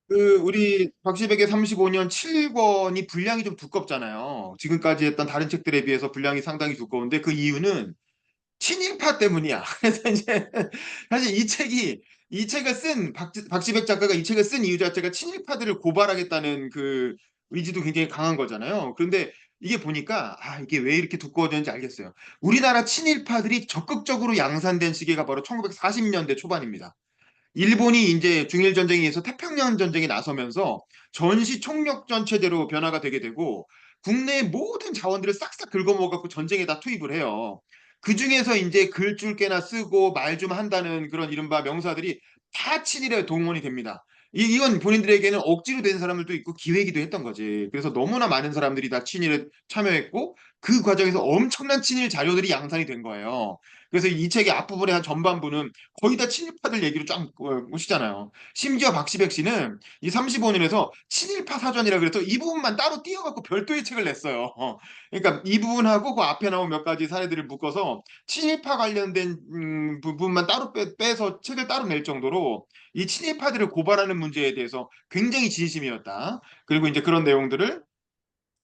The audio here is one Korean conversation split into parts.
우리 박시백의 35년 7권이 분량이 좀 두껍잖아요. 지금까지 했던 다른 책들에 비해서 분량이 상당히 두꺼운데 그 이유는 친일파 때문이야. 그래서 이제 사실 이 책을 쓴 박시백 작가가 이 책을 쓴 이유 자체가 친일파들을 고발하겠다는 그 의지도 굉장히 강한 거잖아요. 그런데 이게 보니까 이게 왜 이렇게 두꺼워졌는지 알겠어요. 우리나라 친일파들이 적극적으로 양산된 시기가 바로 1940년대 초반입니다. 일본이 이제 중일 전쟁에 의해서 태평양 전쟁에 나서면서 전시 총력전 체제로 변화가 되게 되고 국내의 모든 자원들을 싹싹 긁어모아갖고 전쟁에다 투입을 해요. 그 중에서 이제 글줄 꽤나 쓰고 말 좀 한다는 그런 이른바 명사들이 다 친일에 동원이 됩니다. 이건 본인들에게는 억지로 된 사람들도 있고 기회이기도 했던 거지. 그래서 너무나 많은 사람들이 다 친일에 참여했고 그 과정에서 엄청난 친일 자료들이 양산이 된 거예요. 그래서 이 책의 앞부분의 한 전반부는 거의 다 친일파들 얘기로 쫙 오시잖아요. 심지어 박시백 씨는 이 35년에서 친일파 사전이라 그래서 이 부분만 따로 띄어갖고 별도의 책을 냈어요. 그러니까 이 부분하고 그 앞에 나온 몇 가지 사례들을 묶어서 친일파 관련된 부분만 따로 빼서 책을 따로 낼 정도로 이 친일파들을 고발하는 문제에 대해서 굉장히 진심이었다. 그리고 이제 그런 내용들을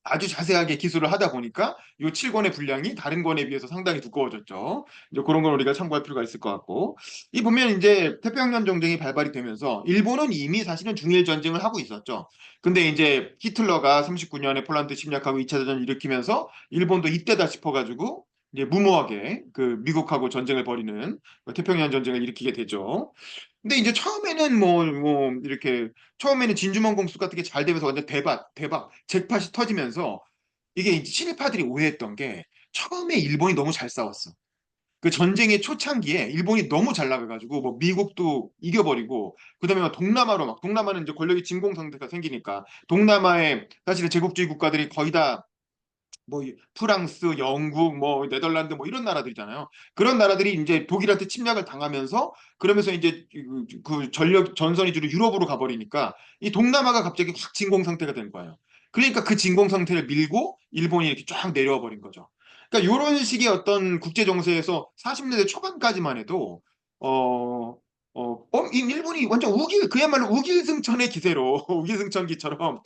아주 자세하게 기술을 하다 보니까 이 7권의 분량이 다른 권에 비해서 상당히 두꺼워졌죠. 이제 그런 건 우리가 참고할 필요가 있을 것 같고. 이 보면 이제 태평양 전쟁이 발발이 되면서 일본은 이미 사실은 중일 전쟁을 하고 있었죠. 근데 이제 히틀러가 39년에 폴란드 침략하고 2차 대전을 일으키면서 일본도 이때다 싶어가지고 이제 무모하게 그 미국하고 전쟁을 벌이는 태평양 전쟁을 일으키게 되죠. 근데 이제 처음에는 이렇게 처음에는 진주만 공습 같은 게 잘 되면서 완전 대박 잭팟이 터지면서 이게 이제 친일파들이 오해했던 게 처음에 일본이 너무 잘 싸웠어. 그 전쟁의 초창기에 일본이 너무 잘 나가가지고 뭐 미국도 이겨버리고 그다음에 막 동남아로 막 동남아는 이제 권력의 진공 상태가 생기니까 동남아에 사실은 제국주의 국가들이 거의 다 뭐 프랑스, 영국, 뭐 네덜란드 뭐 이런 나라들이잖아요. 그런 나라들이 이제 독일한테 침략을 당하면서 그러면서 이제 그 전력 전선이 주로 유럽으로 가버리니까 이 동남아가 갑자기 확 진공 상태가 된 거예요. 그러니까 그 진공 상태를 밀고 일본이 이렇게 쫙 내려와 버린 거죠. 그러니까 이런 식의 어떤 국제 정세에서 40년대 초반까지만 해도 어 일본이 완전 그야말로 우길승천의 기세로 우길승천기처럼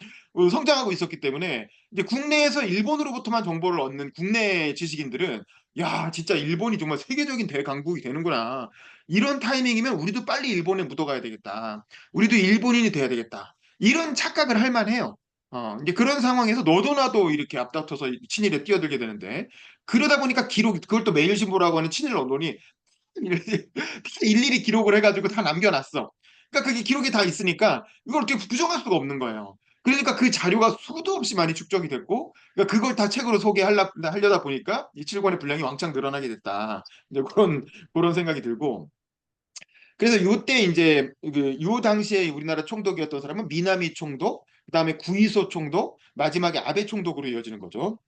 성장하고 있었기 때문에 이제 국내에서 일본으로부터만 정보를 얻는 국내 지식인들은 야, 진짜 일본이 정말 세계적인 대강국이 되는구나. 이런 타이밍이면 우리도 빨리 일본에 묻어가야 되겠다. 우리도 일본인이 돼야 되겠다. 이런 착각을 할 만해요. 이제 그런 상황에서 너도 나도 이렇게 앞다퉈서 친일에 뛰어들게 되는데 그러다 보니까 그걸 또 매일신보라고 하는 친일 언론이 일일이 기록을 해가지고 다 남겨놨어. 그러니까 그게 기록이 다 있으니까 이걸 어떻게 부정할 수가 없는 거예요. 그러니까 그 자료가 수도 없이 많이 축적이 됐고, 그러니까 그걸 다 책으로 소개하려다 보니까 이 7권의 분량이 왕창 늘어나게 됐다. 이제 그런 생각이 들고. 그래서 요때 이제 요 당시에 우리나라 총독이었던 사람은 미나미 총독, 그다음에 구이소 총독, 마지막에 아베 총독으로 이어지는 거죠.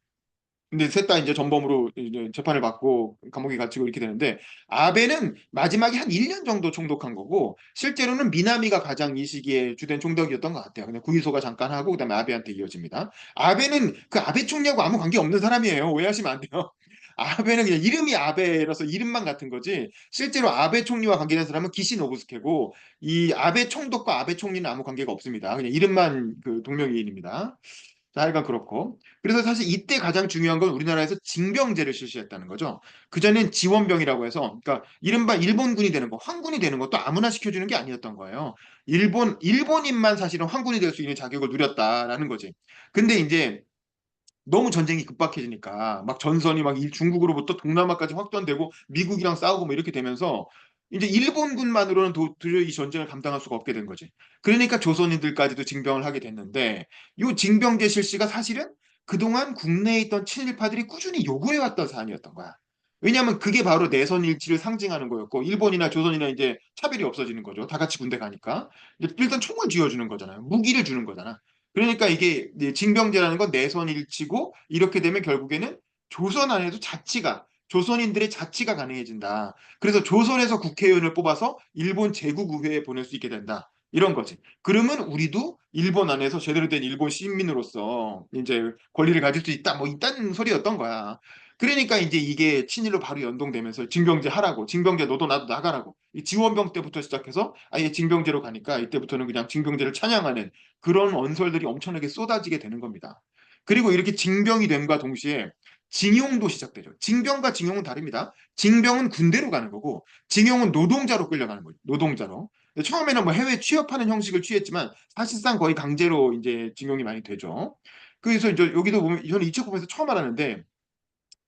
근데 셋 다 이제 전범으로 이제 재판을 받고 감옥에 갇히고 이렇게 되는데 아베는 마지막에 한 1년 정도 총독한 거고 실제로는 미나미가 가장 이 시기에 주된 총독이었던 것 같아요. 그냥 구이소가 잠깐 하고 그다음에 아베한테 이어집니다. 아베는 그 아베 총리하고 아무 관계 없는 사람이에요. 오해하시면 안 돼요. 아베는 그냥 이름이 아베라서 이름만 같은 거지 실제로 아베 총리와 관계된 사람은 기시 노부스케고 이 아베 총독과 아베 총리는 아무 관계가 없습니다. 그냥 이름만 그 동명이인입니다. 자, 하여간 그렇고. 그래서 사실 이때 가장 중요한 건 우리나라에서 징병제를 실시했다는 거죠. 그전엔 지원병이라고 해서, 그러니까 이른바 일본군이 되는 거, 황군이 되는 것도 아무나 시켜주는 게 아니었던 거예요. 일본인만 사실은 황군이 될 수 있는 자격을 누렸다라는 거지. 근데 이제 너무 전쟁이 급박해지니까 막 전선이 막 중국으로부터 동남아까지 확전되고 미국이랑 싸우고 뭐 이렇게 되면서 이제 일본군만으로는 도저히 이 전쟁을 감당할 수가 없게 된 거지. 그러니까 조선인들까지도 징병을 하게 됐는데 이 징병제 실시가 사실은 그동안 국내에 있던 친일파들이 꾸준히 요구해왔던 사안이었던 거야. 왜냐하면 그게 바로 내선 일치를 상징하는 거였고 일본이나 조선이나 이제 차별이 없어지는 거죠. 다 같이 군대 가니까. 일단 총을 쥐어주는 거잖아요. 무기를 주는 거잖아. 그러니까 이게 이제 징병제라는 건 내선일치고 이렇게 되면 결국에는 조선 안에도 조선인들의 자치가 가능해진다. 그래서 조선에서 국회의원을 뽑아서 일본 제국의회에 보낼 수 있게 된다. 이런 거지. 그러면 우리도 일본 안에서 제대로 된 일본 시민으로서 이제 권리를 가질 수 있다. 뭐 이딴 소리였던 거야. 그러니까 이제 이게 친일로 바로 연동되면서 징병제 하라고, 징병제 너도 나도 나가라고. 이 지원병 때부터 시작해서 아예 징병제로 가니까 이때부터는 그냥 징병제를 찬양하는 그런 언설들이 엄청나게 쏟아지게 되는 겁니다. 그리고 이렇게 징병이 됨과 동시에 징용도 시작되죠. 징병과 징용은 다릅니다. 징병은 군대로 가는 거고 징용은 노동자로 끌려가는 거죠. 노동자로. 처음에는 뭐 해외 취업하는 형식을 취했지만 사실상 거의 강제로 이제 징용이 많이 되죠. 그래서 이제 여기도 보면 저는 이 책 보면서 처음 알았는데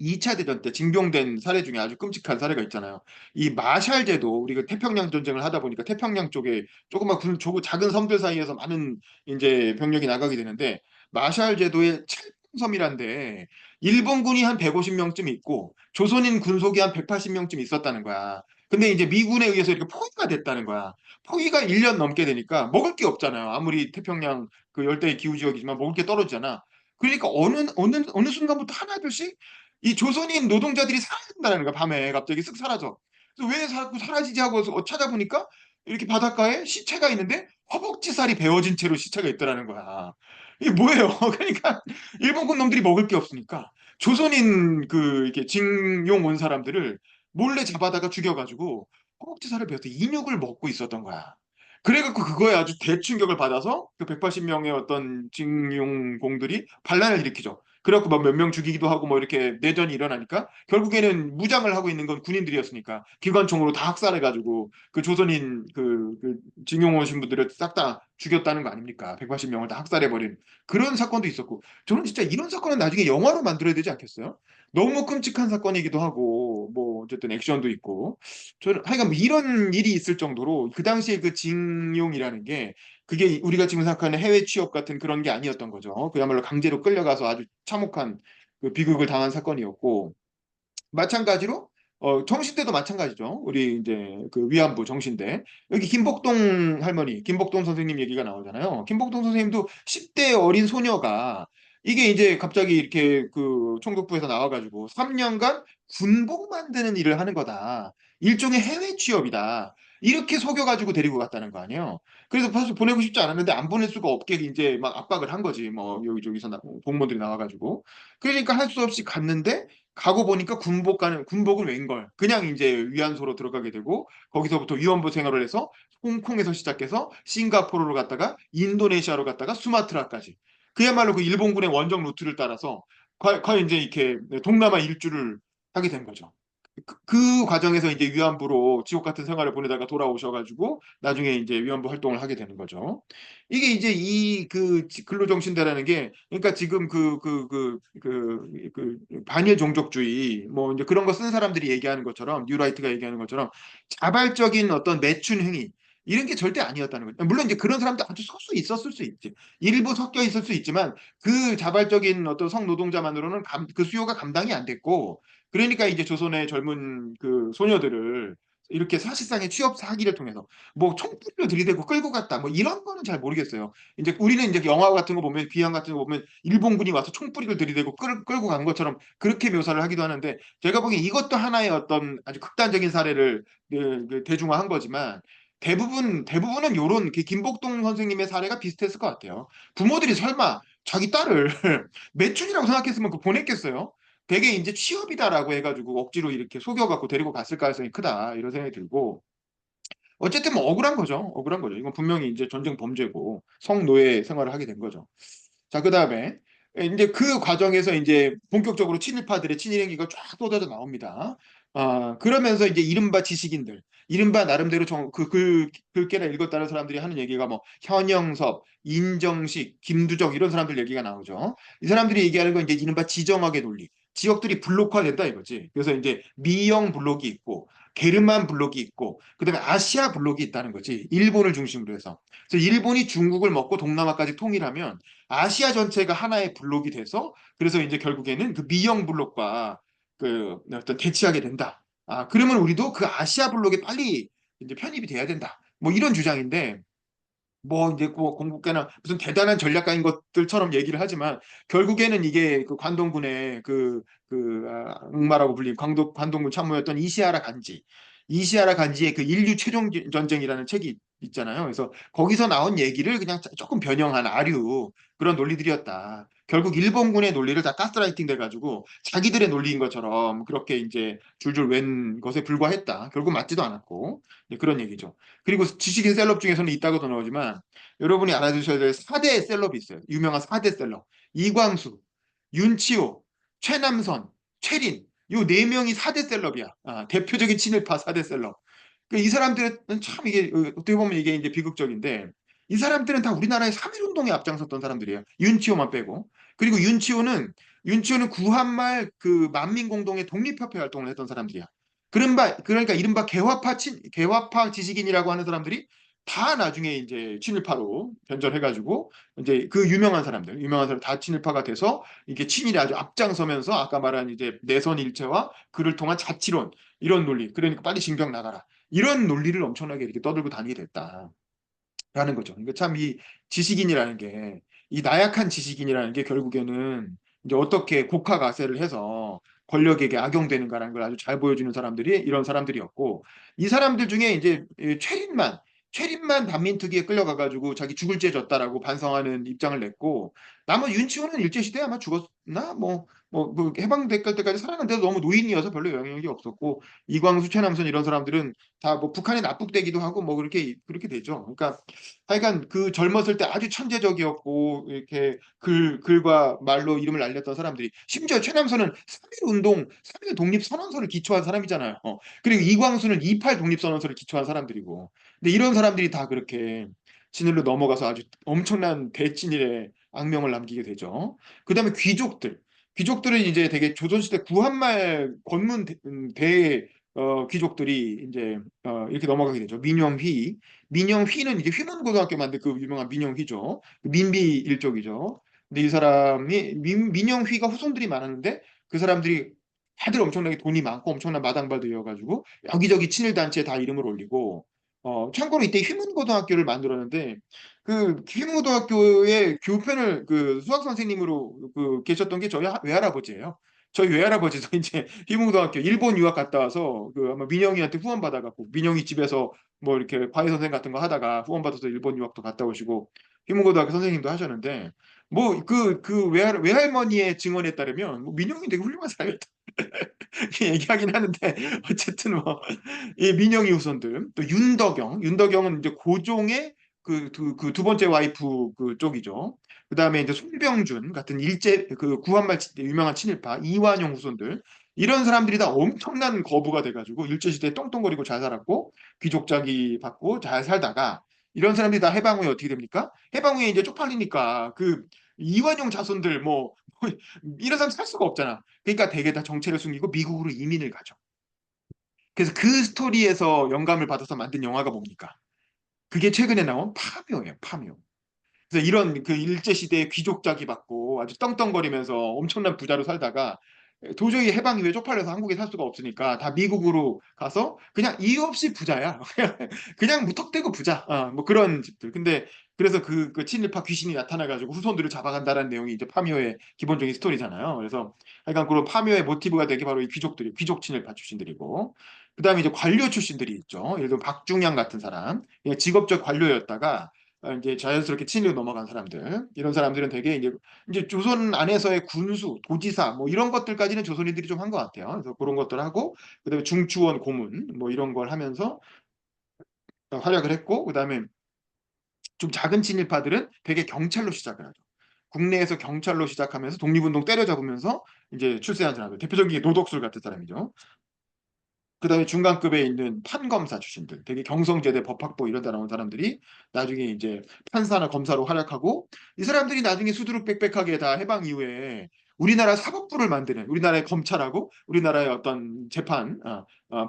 2차 대전 때 징병된 사례 중에 아주 끔찍한 사례가 있잖아요. 이 마샬 제도, 우리가 태평양 전쟁을 하다 보니까 태평양 쪽에 조그만 작은 섬들 사이에서 많은 이제 병력이 나가게 되는데 마샬 제도의 찰봉섬이란데 일본군이 한 150명쯤 있고 조선인 군속이 한 180명쯤 있었다는 거야. 근데 이제 미군에 의해서 이렇게 포위가 됐다는 거야. 포위가 1년 넘게 되니까 먹을 게 없잖아요. 아무리 태평양 그 열대의 기후 지역이지만 먹을 게 떨어지잖아. 그러니까 어느 순간부터 하나둘씩 이 조선인 노동자들이 사라진다는 거야. 밤에 갑자기 쓱 사라져. 그래서 왜 자꾸 사라지지 하고 찾아보니까 이렇게 바닷가에 시체가 있는데 허벅지살이 베어진 채로 시체가 있더라는 거야. 이게 뭐예요? 그러니까 일본군 놈들이 먹을 게 없으니까 조선인 그 이렇게 징용 온 사람들을 몰래 잡아다가 죽여가지고 허벅지살을 베어서 인육을 먹고 있었던 거야. 그래갖고 그거에 아주 대충격을 받아서 그 180명의 어떤 징용공들이 반란을 일으키죠. 그래갖고 막 몇 명 죽이기도 하고 뭐 이렇게 내전이 일어나니까 결국에는 무장을 하고 있는 건 군인들이었으니까 기관총으로 다 학살해가지고 그 조선인 그 징용 오신 분들을 싹 다 죽였다는 거 아닙니까? 180명을 다 학살해버린 그런 사건도 있었고 저는 진짜 이런 사건은 나중에 영화로 만들어야 되지 않겠어요? 너무 끔찍한 사건이기도 하고 뭐 어쨌든 액션도 있고 저는 하여간 뭐 이런 일이 있을 정도로 그 당시에 그 징용이라는 게 그게 우리가 지금 생각하는 해외 취업 같은 그런 게 아니었던 거죠. 그야말로 강제로 끌려가서 아주 참혹한 그 비극을 당한 사건이었고 마찬가지로 정신대도 마찬가지죠. 우리 이제 그 위안부 정신대 여기 김복동 할머니, 김복동 선생님 얘기가 나오잖아요. 김복동 선생님도 10대 어린 소녀가 이게 이제 갑자기 이렇게 그 총독부에서 나와가지고 3년간 군복 만드는 일을 하는 거다. 일종의 해외 취업이다. 이렇게 속여가지고 데리고 갔다는 거 아니에요. 그래서 사실 보내고 싶지 않았는데 안 보낼 수가 없게 이제 막 압박을 한 거지. 뭐 여기저기서 공무원들이 나와가지고. 그러니까 할 수 없이 갔는데 가고 보니까 군복은 웬걸. 그냥 이제 위안소로 들어가게 되고 거기서부터 위원부 생활을 해서 홍콩에서 시작해서 싱가포르로 갔다가 인도네시아로 갔다가 수마트라까지. 그야말로 그 일본군의 원정 루트를 따라서 과연 이제 이렇게 동남아 일주를 하게 된 거죠. 그 과정에서 이제 위안부로 지옥 같은 생활을 보내다가 돌아오셔가지고 나중에 이제 위안부 활동을 하게 되는 거죠. 이게 이제 이 그 근로정신대라는 게 그러니까 지금 그 반일 종족주의 뭐 이제 그런 거 쓴 사람들이 얘기하는 것처럼 뉴라이트가 얘기하는 것처럼 자발적인 어떤 매춘 행위 이런 게 절대 아니었다는 거죠. 물론 이제 그런 사람도 아주 소수 있었을 수 있지. 일부 섞여 있을 수 있지만 그 자발적인 어떤 성노동자만으로는 그 수요가 감당이 안 됐고 그러니까 이제 조선의 젊은 그 소녀들을 이렇게 사실상의 취업 사기를 통해서 뭐 총불로 들이대고 끌고 갔다 뭐 이런 거는 잘 모르겠어요. 이제 우리는 이제 영화 같은 거 보면 비행 같은 거 보면 일본군이 와서 총뿌리를 들이대고 끌고 간 것처럼 그렇게 묘사를 하기도 하는데 제가 보기엔 이것도 하나의 어떤 아주 극단적인 사례를 대중화한 거지만 대부분은 요런 김복동 선생님의 사례가 비슷했을 것 같아요. 부모들이 설마 자기 딸을 매춘이라고 생각했으면 그 보냈겠어요? 되게 이제 취업이다라고 해가지고 억지로 이렇게 속여갖고 데리고 갔을 가능성이 크다 이런 생각이 들고 어쨌든 뭐 억울한 거죠. 억울한 거죠. 이건 분명히 이제 전쟁 범죄고 성노예 생활을 하게 된 거죠. 자, 그다음에 이제 그 과정에서 이제 본격적으로 친일파들의 친일 행위가 쫙 쏟아져 나옵니다. 그러면서 이제 이른바 지식인들, 이른바 나름대로 글깨나 읽었다는 사람들이 하는 얘기가 뭐 현영섭, 인정식, 김두적 이런 사람들 얘기가 나오죠. 이 사람들이 얘기하는 건 이제 이른바 지정학의 논리. 지역들이 블록화된다 이거지. 그래서 이제 미영 블록이 있고 게르만 블록이 있고 그다음에 아시아 블록이 있다는 거지. 일본을 중심으로 해서. 그래서 일본이 중국을 먹고 동남아까지 통일하면 아시아 전체가 하나의 블록이 돼서 그래서 이제 결국에는 그 미영 블록과 그 어떤 대치하게 된다. 그러면 우리도 그 아시아 블록에 빨리 이제 편입이 돼야 된다. 뭐 이런 주장인데 뭐 이제 뭐 공국계나 무슨 대단한 전략가인 것들처럼 얘기를 하지만 결국에는 이게 그 관동군의 악마라고 불린 관동군 참모였던 이시하라 간지의 그 인류 최종 전쟁이라는 책이 있잖아요. 그래서 거기서 나온 얘기를 그냥 조금 변형한 아류 그런 논리들이었다. 결국 일본군의 논리를 다 가스라이팅 돼가지고 자기들의 논리인 것처럼 그렇게 이제 줄줄 웬 것에 불과했다. 결국 맞지도 않았고 그런 얘기죠. 그리고 지식인 셀럽 중에서는 있다고도 나오지만 여러분이 알아두셔야 될 4대 셀럽이 있어요. 유명한 4대 셀럽. 이광수, 윤치호, 최남선, 최린. 요 네 명이 4대 셀럽이야. 대표적인 친일파 4대 셀럽. 이 사람들은 참 이게 어떻게 보면 이게 이제 비극적인데 이 사람들은 다 우리나라의 3.1운동에 앞장섰던 사람들이에요. 윤치호만 빼고. 그리고 윤치호는 구한말 그 만민공동의 독립협회 활동을 했던 사람들이야. 그러니까 이른바 개화파 지식인이라고 하는 사람들이 다 나중에 이제 친일파로 변절해가지고 이제 그 유명한 사람 다 친일파가 돼서 이게 친일에 아주 앞장서면서 아까 말한 이제 내선 일체와 그를 통한 자치론 이런 논리 그러니까 빨리 징병 나가라 이런 논리를 엄청나게 이렇게 떠들고 다니게 됐다라는 거죠. 그러니까 참 이 지식인이라는 게 이 나약한 지식인이라는 게 결국에는 이제 어떻게 국가가세를 해서 권력에게 악용되는가라는 걸 아주 잘 보여주는 사람들이 이런 사람들이었고 이 사람들 중에 이제 최린만 반민특위에 끌려가가지고 자기 죽을 죄 졌다라고 반성하는 입장을 냈고 나머지 윤치호는 일제시대에 아마 죽었나 뭐 해방될 때까지 살았는데도 너무 노인이어서 별로 영향력이 없었고 이광수, 최남선 이런 사람들은 다 뭐 북한에 납북되기도 하고 뭐 그렇게 되죠. 그러니까 하여간 그 젊었을 때 아주 천재적이었고 이렇게 글과 말로 이름을 알렸던 사람들이 심지어 최남선은 3.1 운동, 3.1 독립선언서를 기초한 사람이잖아요. 그리고 이광수는 2.8 독립선언서를 기초한 사람들이고. 근데 이런 사람들이 다 그렇게 진일로 넘어가서 아주 엄청난 대진일의 악명을 남기게 되죠. 그다음에 귀족들은 이제 되게 조선시대 구한말 권문 귀족들이 이제 이렇게 넘어가게 되죠. 민영휘는 이제 휘문고등학교 만든 그 유명한 민영휘죠. 민비 일족이죠. 근데 이 사람이 민영휘가 후손들이 많았는데 그 사람들이 다들 엄청나게 돈이 많고 엄청난 마당발들이어가지고 여기저기 친일단체에 다 이름을 올리고 참고로 이때 휘문고등학교를 만들었는데 그 휘문고등학교의 교편을 그 수학 선생님으로 그 계셨던 게 저희 외할아버지예요. 저희 외할아버지도 이제 휘문고등학교 일본 유학 갔다 와서 그 아마 민영이한테 후원 받아갖고 민영이 집에서 뭐 이렇게 과외 선생 같은 거 하다가 후원 받아서 일본 유학도 갔다 오시고 휘문고등학교 선생님도 하셨는데 뭐 그 외할머니의 증언에 따르면 뭐 민영이 되게 훌륭한 사람이었다 얘기하긴 하는데 어쨌든 뭐 이 민영이 후손들 또 윤덕영은 이제 고종의 그 두 번째 와이프 그 쪽이죠. 그다음에 이제 손병준 같은 일제 그 구한말 유명한 친일파 이완용 후손들 이런 사람들이 다 엄청난 거부가 돼가지고 일제시대에 똥똥거리고 잘 살았고 귀족자기 받고 잘 살다가 이런 사람들이 다 해방 후에 어떻게 됩니까? 해방 후에 이제 쪽팔리니까 그 이완용 자손들 뭐 이런 사람 살 수가 없잖아. 그러니까 대개 다 정체를 숨기고 미국으로 이민을 가죠. 그래서 그 스토리에서 영감을 받아서 만든 영화가 뭡니까? 그게 최근에 나온 파묘예요, 파묘. 그래서 이런 그 일제시대의 귀족자기 받고 아주 떵떵거리면서 엄청난 부자로 살다가 도저히 해방 이후에 쪽팔려서 한국에 살 수가 없으니까 다 미국으로 가서 그냥 이유 없이 부자야. 그냥 무턱대고 부자. 뭐 그런 집들. 근데 그래서 그 친일파 귀신이 나타나가지고 후손들을 잡아간다는 내용이 이제 파묘의 기본적인 스토리잖아요. 그래서 하여간 그런 파묘의 모티브가 되게 바로 이 귀족들이 귀족 친일파 출신들이고 그다음에 이제 관료 출신들이 있죠. 예를 들어 박중양 같은 사람, 그냥 직업적 관료였다가 이제 자연스럽게 친일로 넘어간 사람들 이런 사람들은 되게 이제 조선 안에서의 군수, 도지사 뭐 이런 것들까지는 조선인들이 좀 한 것 같아요. 그래서 그런 것들 하고 그다음에 중추원 고문 뭐 이런 걸 하면서 활약을 했고 그다음에 좀 작은 친일파들은 되게 경찰로 시작을 하죠. 국내에서 경찰로 시작하면서 독립운동 때려잡으면서 이제 출세한 사람들 대표적인 게 노덕술 같은 사람이죠. 그다음에 중간급에 있는 판검사 출신들, 되게 경성제대 법학부 이런 데 나온 사람들이 나중에 이제 판사나 검사로 활약하고 이 사람들이 나중에 수두룩빽빽하게 다 해방 이후에 우리나라 사법부를 만드는 우리나라의 검찰하고 우리나라의 어떤 재판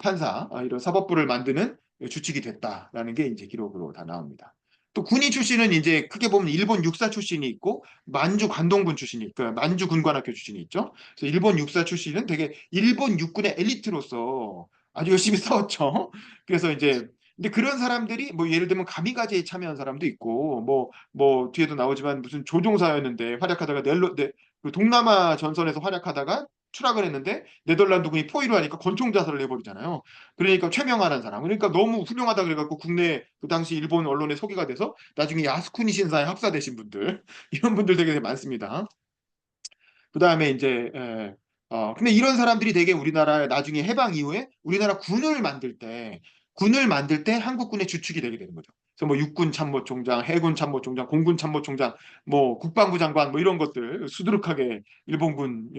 판사 이런 사법부를 만드는 주축이 됐다라는 게 이제 기록으로 다 나옵니다. 또 군인 출신은 이제 크게 보면 일본 육사 출신이 있고 만주 관동군 출신이 그 만주 군관학교 출신이 있죠. 그래서 일본 육사 출신은 되게 일본 육군의 엘리트로서 아주 열심히 싸웠죠. 그래서 이제 근데 그런 사람들이 뭐 예를 들면 가미가제에 참여한 사람도 있고 뭐 뒤에도 나오지만 무슨 조종사였는데 활약하다가 그 동남아 전선에서 활약하다가 추락을 했는데 네덜란드군이 포위를 하니까 권총 자살을 해버리잖아요. 그러니까 최명하라는 사람. 그러니까 너무 훌륭하다 그래갖고 국내 그 당시 일본 언론에 소개가 돼서 나중에 야스쿠니 신사에 합사되신 분들 이런 분들 되게 많습니다. 그다음에 이제 근데 이런 사람들이 되게 우리나라에 나중에 해방 이후에 우리나라 군을 만들 때 한국군의 주축이 되게 되는 거죠. 그래서 뭐 육군 참모총장, 해군 참모총장, 공군 참모총장, 뭐 국방부 장관 뭐 이런 것들 수두룩하게 일본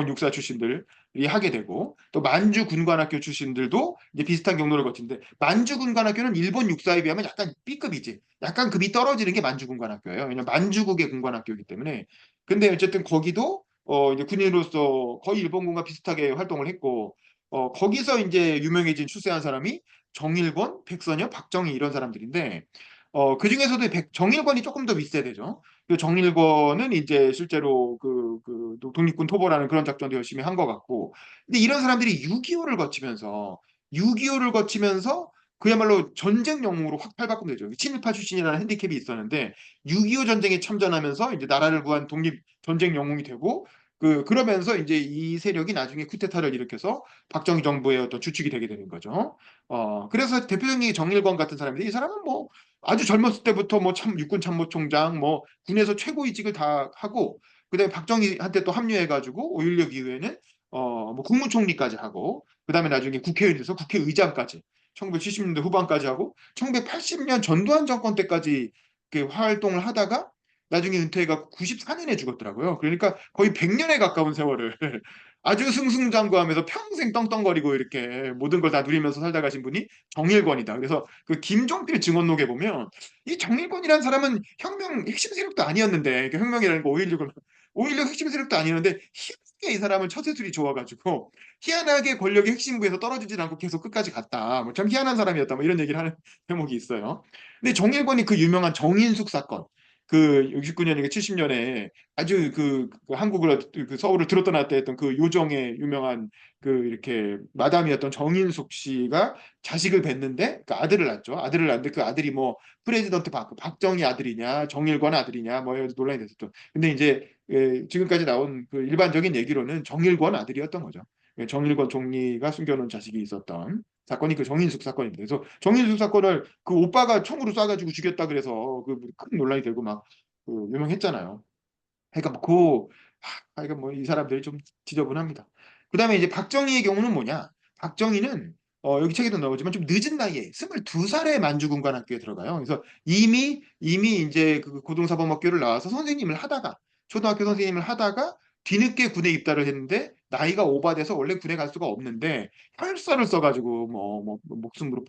육사 출신들이 하게 되고 또 만주 군관학교 출신들도 이제 비슷한 경로를 거치는데 만주 군관학교는 일본 육사에 비하면 약간 B급이지. 약간 급이 떨어지는 게 만주 군관학교예요. 왜냐면 만주국의 군관학교이기 때문에. 근데 어쨌든 거기도 이제 군인으로서 거의 일본군과 비슷하게 활동을 했고, 거기서 이제 유명해진 출세한 사람이 정일권, 백선엽, 박정희 이런 사람들인데, 그 중에서도 정일권이 조금 더 윗세대죠. 그 정일권은 이제 실제로 그 독립군 토벌하는 그런 작전도 열심히 한 것 같고, 근데 이런 사람들이 6.25를 거치면서 그야말로 전쟁 영웅으로 확 팔바꿈되죠. 친일파 출신이라는 핸디캡이 있었는데 6.25 전쟁에 참전하면서 이제 나라를 구한 독립 전쟁 영웅이 되고 그러면서 이제 이 세력이 나중에 쿠데타를 일으켜서 박정희 정부의 어떤 주축이 되게 되는 거죠. 그래서 대표적인 게 정일권 같은 사람인데 이 사람은 뭐 아주 젊었을 때부터 뭐 육군 참모총장 뭐 군에서 최고위직을 다 하고 그다음에 박정희한테 또 합류해가지고 5.16 이후에는 뭐 국무총리까지 하고 그다음에 나중에 국회의원 돼서 국회의장까지 1970년대 후반까지 하고 1980년 전두환 정권 때까지 활동을 하다가 나중에 은퇴해가 94년에 죽었더라고요. 그러니까 거의 100년에 가까운 세월을 아주 승승장구하면서 평생 떵떵거리고 이렇게 모든 걸 다 누리면서 살다 가신 분이 정일권이다. 그래서 그 김종필 증언록에 보면 이 정일권이라는 사람은 혁명 핵심 세력도 아니었는데 그 혁명이라는 거 5.16 핵심 세력도 아니었는데 희한하게 이 사람은 처세술이 좋아가지고 희한하게 권력의 핵심부에서 떨어지진 않고 계속 끝까지 갔다. 뭐 참 희한한 사람이었다. 뭐 이런 얘기를 하는 대목이 있어요. 근데 정일권이 그 유명한 정인숙 사건 그 69년인가 70년에 아주 그 한국을 그 서울을 들었다 놨다 했던 그 요정의 유명한 그 이렇게 마담이었던 정인숙 씨가 자식을 뵀는데 그 아들을 낳죠. 아들을 낳는데 그 아들이 뭐 프레지던트 박정희 아들이냐 정일권 아들이냐 뭐 논란이 됐었죠. 근데 이제 지금까지 나온 그 일반적인 얘기로는 정일권 아들이었던 거죠. 정일권 총리가 숨겨놓은 자식이 있었던 사건이 그 정인숙 사건입니다. 그래서 정인숙 사건을 그 오빠가 총으로 쏴가지고 죽였다 그래서 그 큰 논란이 되고 막 유명했잖아요. 그러니까 그러니까 뭐 이 사람들이 좀 지저분합니다. 그다음에 이제 박정희의 경우는 뭐냐? 박정희는 여기 책에도 나오지만 좀 늦은 나이에 22살에 만주군관학교에 들어가요. 그래서 이미 이제 그 고등사범학교를 나와서 선생님을 하다가 초등학교 선생님을 하다가 뒤늦게 군에 입대를 했는데 나이가 오바돼서 원래 군에 갈 수가 없는데 혈서를 써가지고 뭐 목숨으로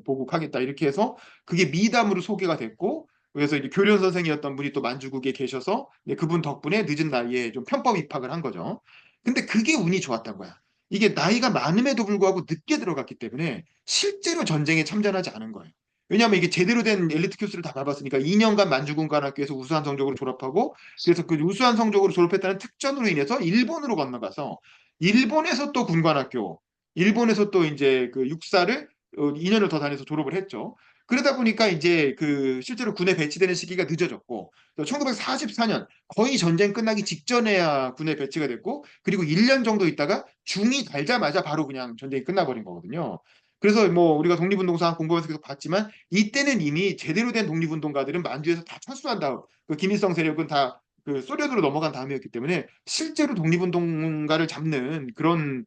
보국하겠다 이렇게 해서 그게 미담으로 소개가 됐고 그래서 이제 교련 선생이었던 분이 또 만주국에 계셔서 그분 덕분에 늦은 나이에 좀 편법 입학을 한 거죠. 근데 그게 운이 좋았던 거야. 이게 나이가 많음에도 불구하고 늦게 들어갔기 때문에 실제로 전쟁에 참전하지 않은 거예요. 왜냐하면 이게 제대로 된 엘리트 교수를 다 밟았으니까 2년간 만주군관학교에서 우수한 성적으로 졸업하고 그래서 그 우수한 성적으로 졸업했다는 특전으로 인해서 일본으로 건너가서 일본에서 또 군관학교, 일본에서 또 이제 그 육사를 2년을 더 다녀서 졸업을 했죠. 그러다 보니까 이제 그 실제로 군에 배치되는 시기가 늦어졌고 1944년 거의 전쟁 끝나기 직전에야 군에 배치가 됐고 그리고 1년 정도 있다가 중이 달자마자 바로 그냥 전쟁이 끝나버린 거거든요. 그래서 뭐 우리가 독립운동사 공부하면서 계속 봤지만 이때는 이미 제대로 된 독립운동가들은 만주에서 다 철수한 다음 그 김일성 세력은 다 그 소련으로 넘어간 다음이었기 때문에 실제로 독립운동가를 잡는 그런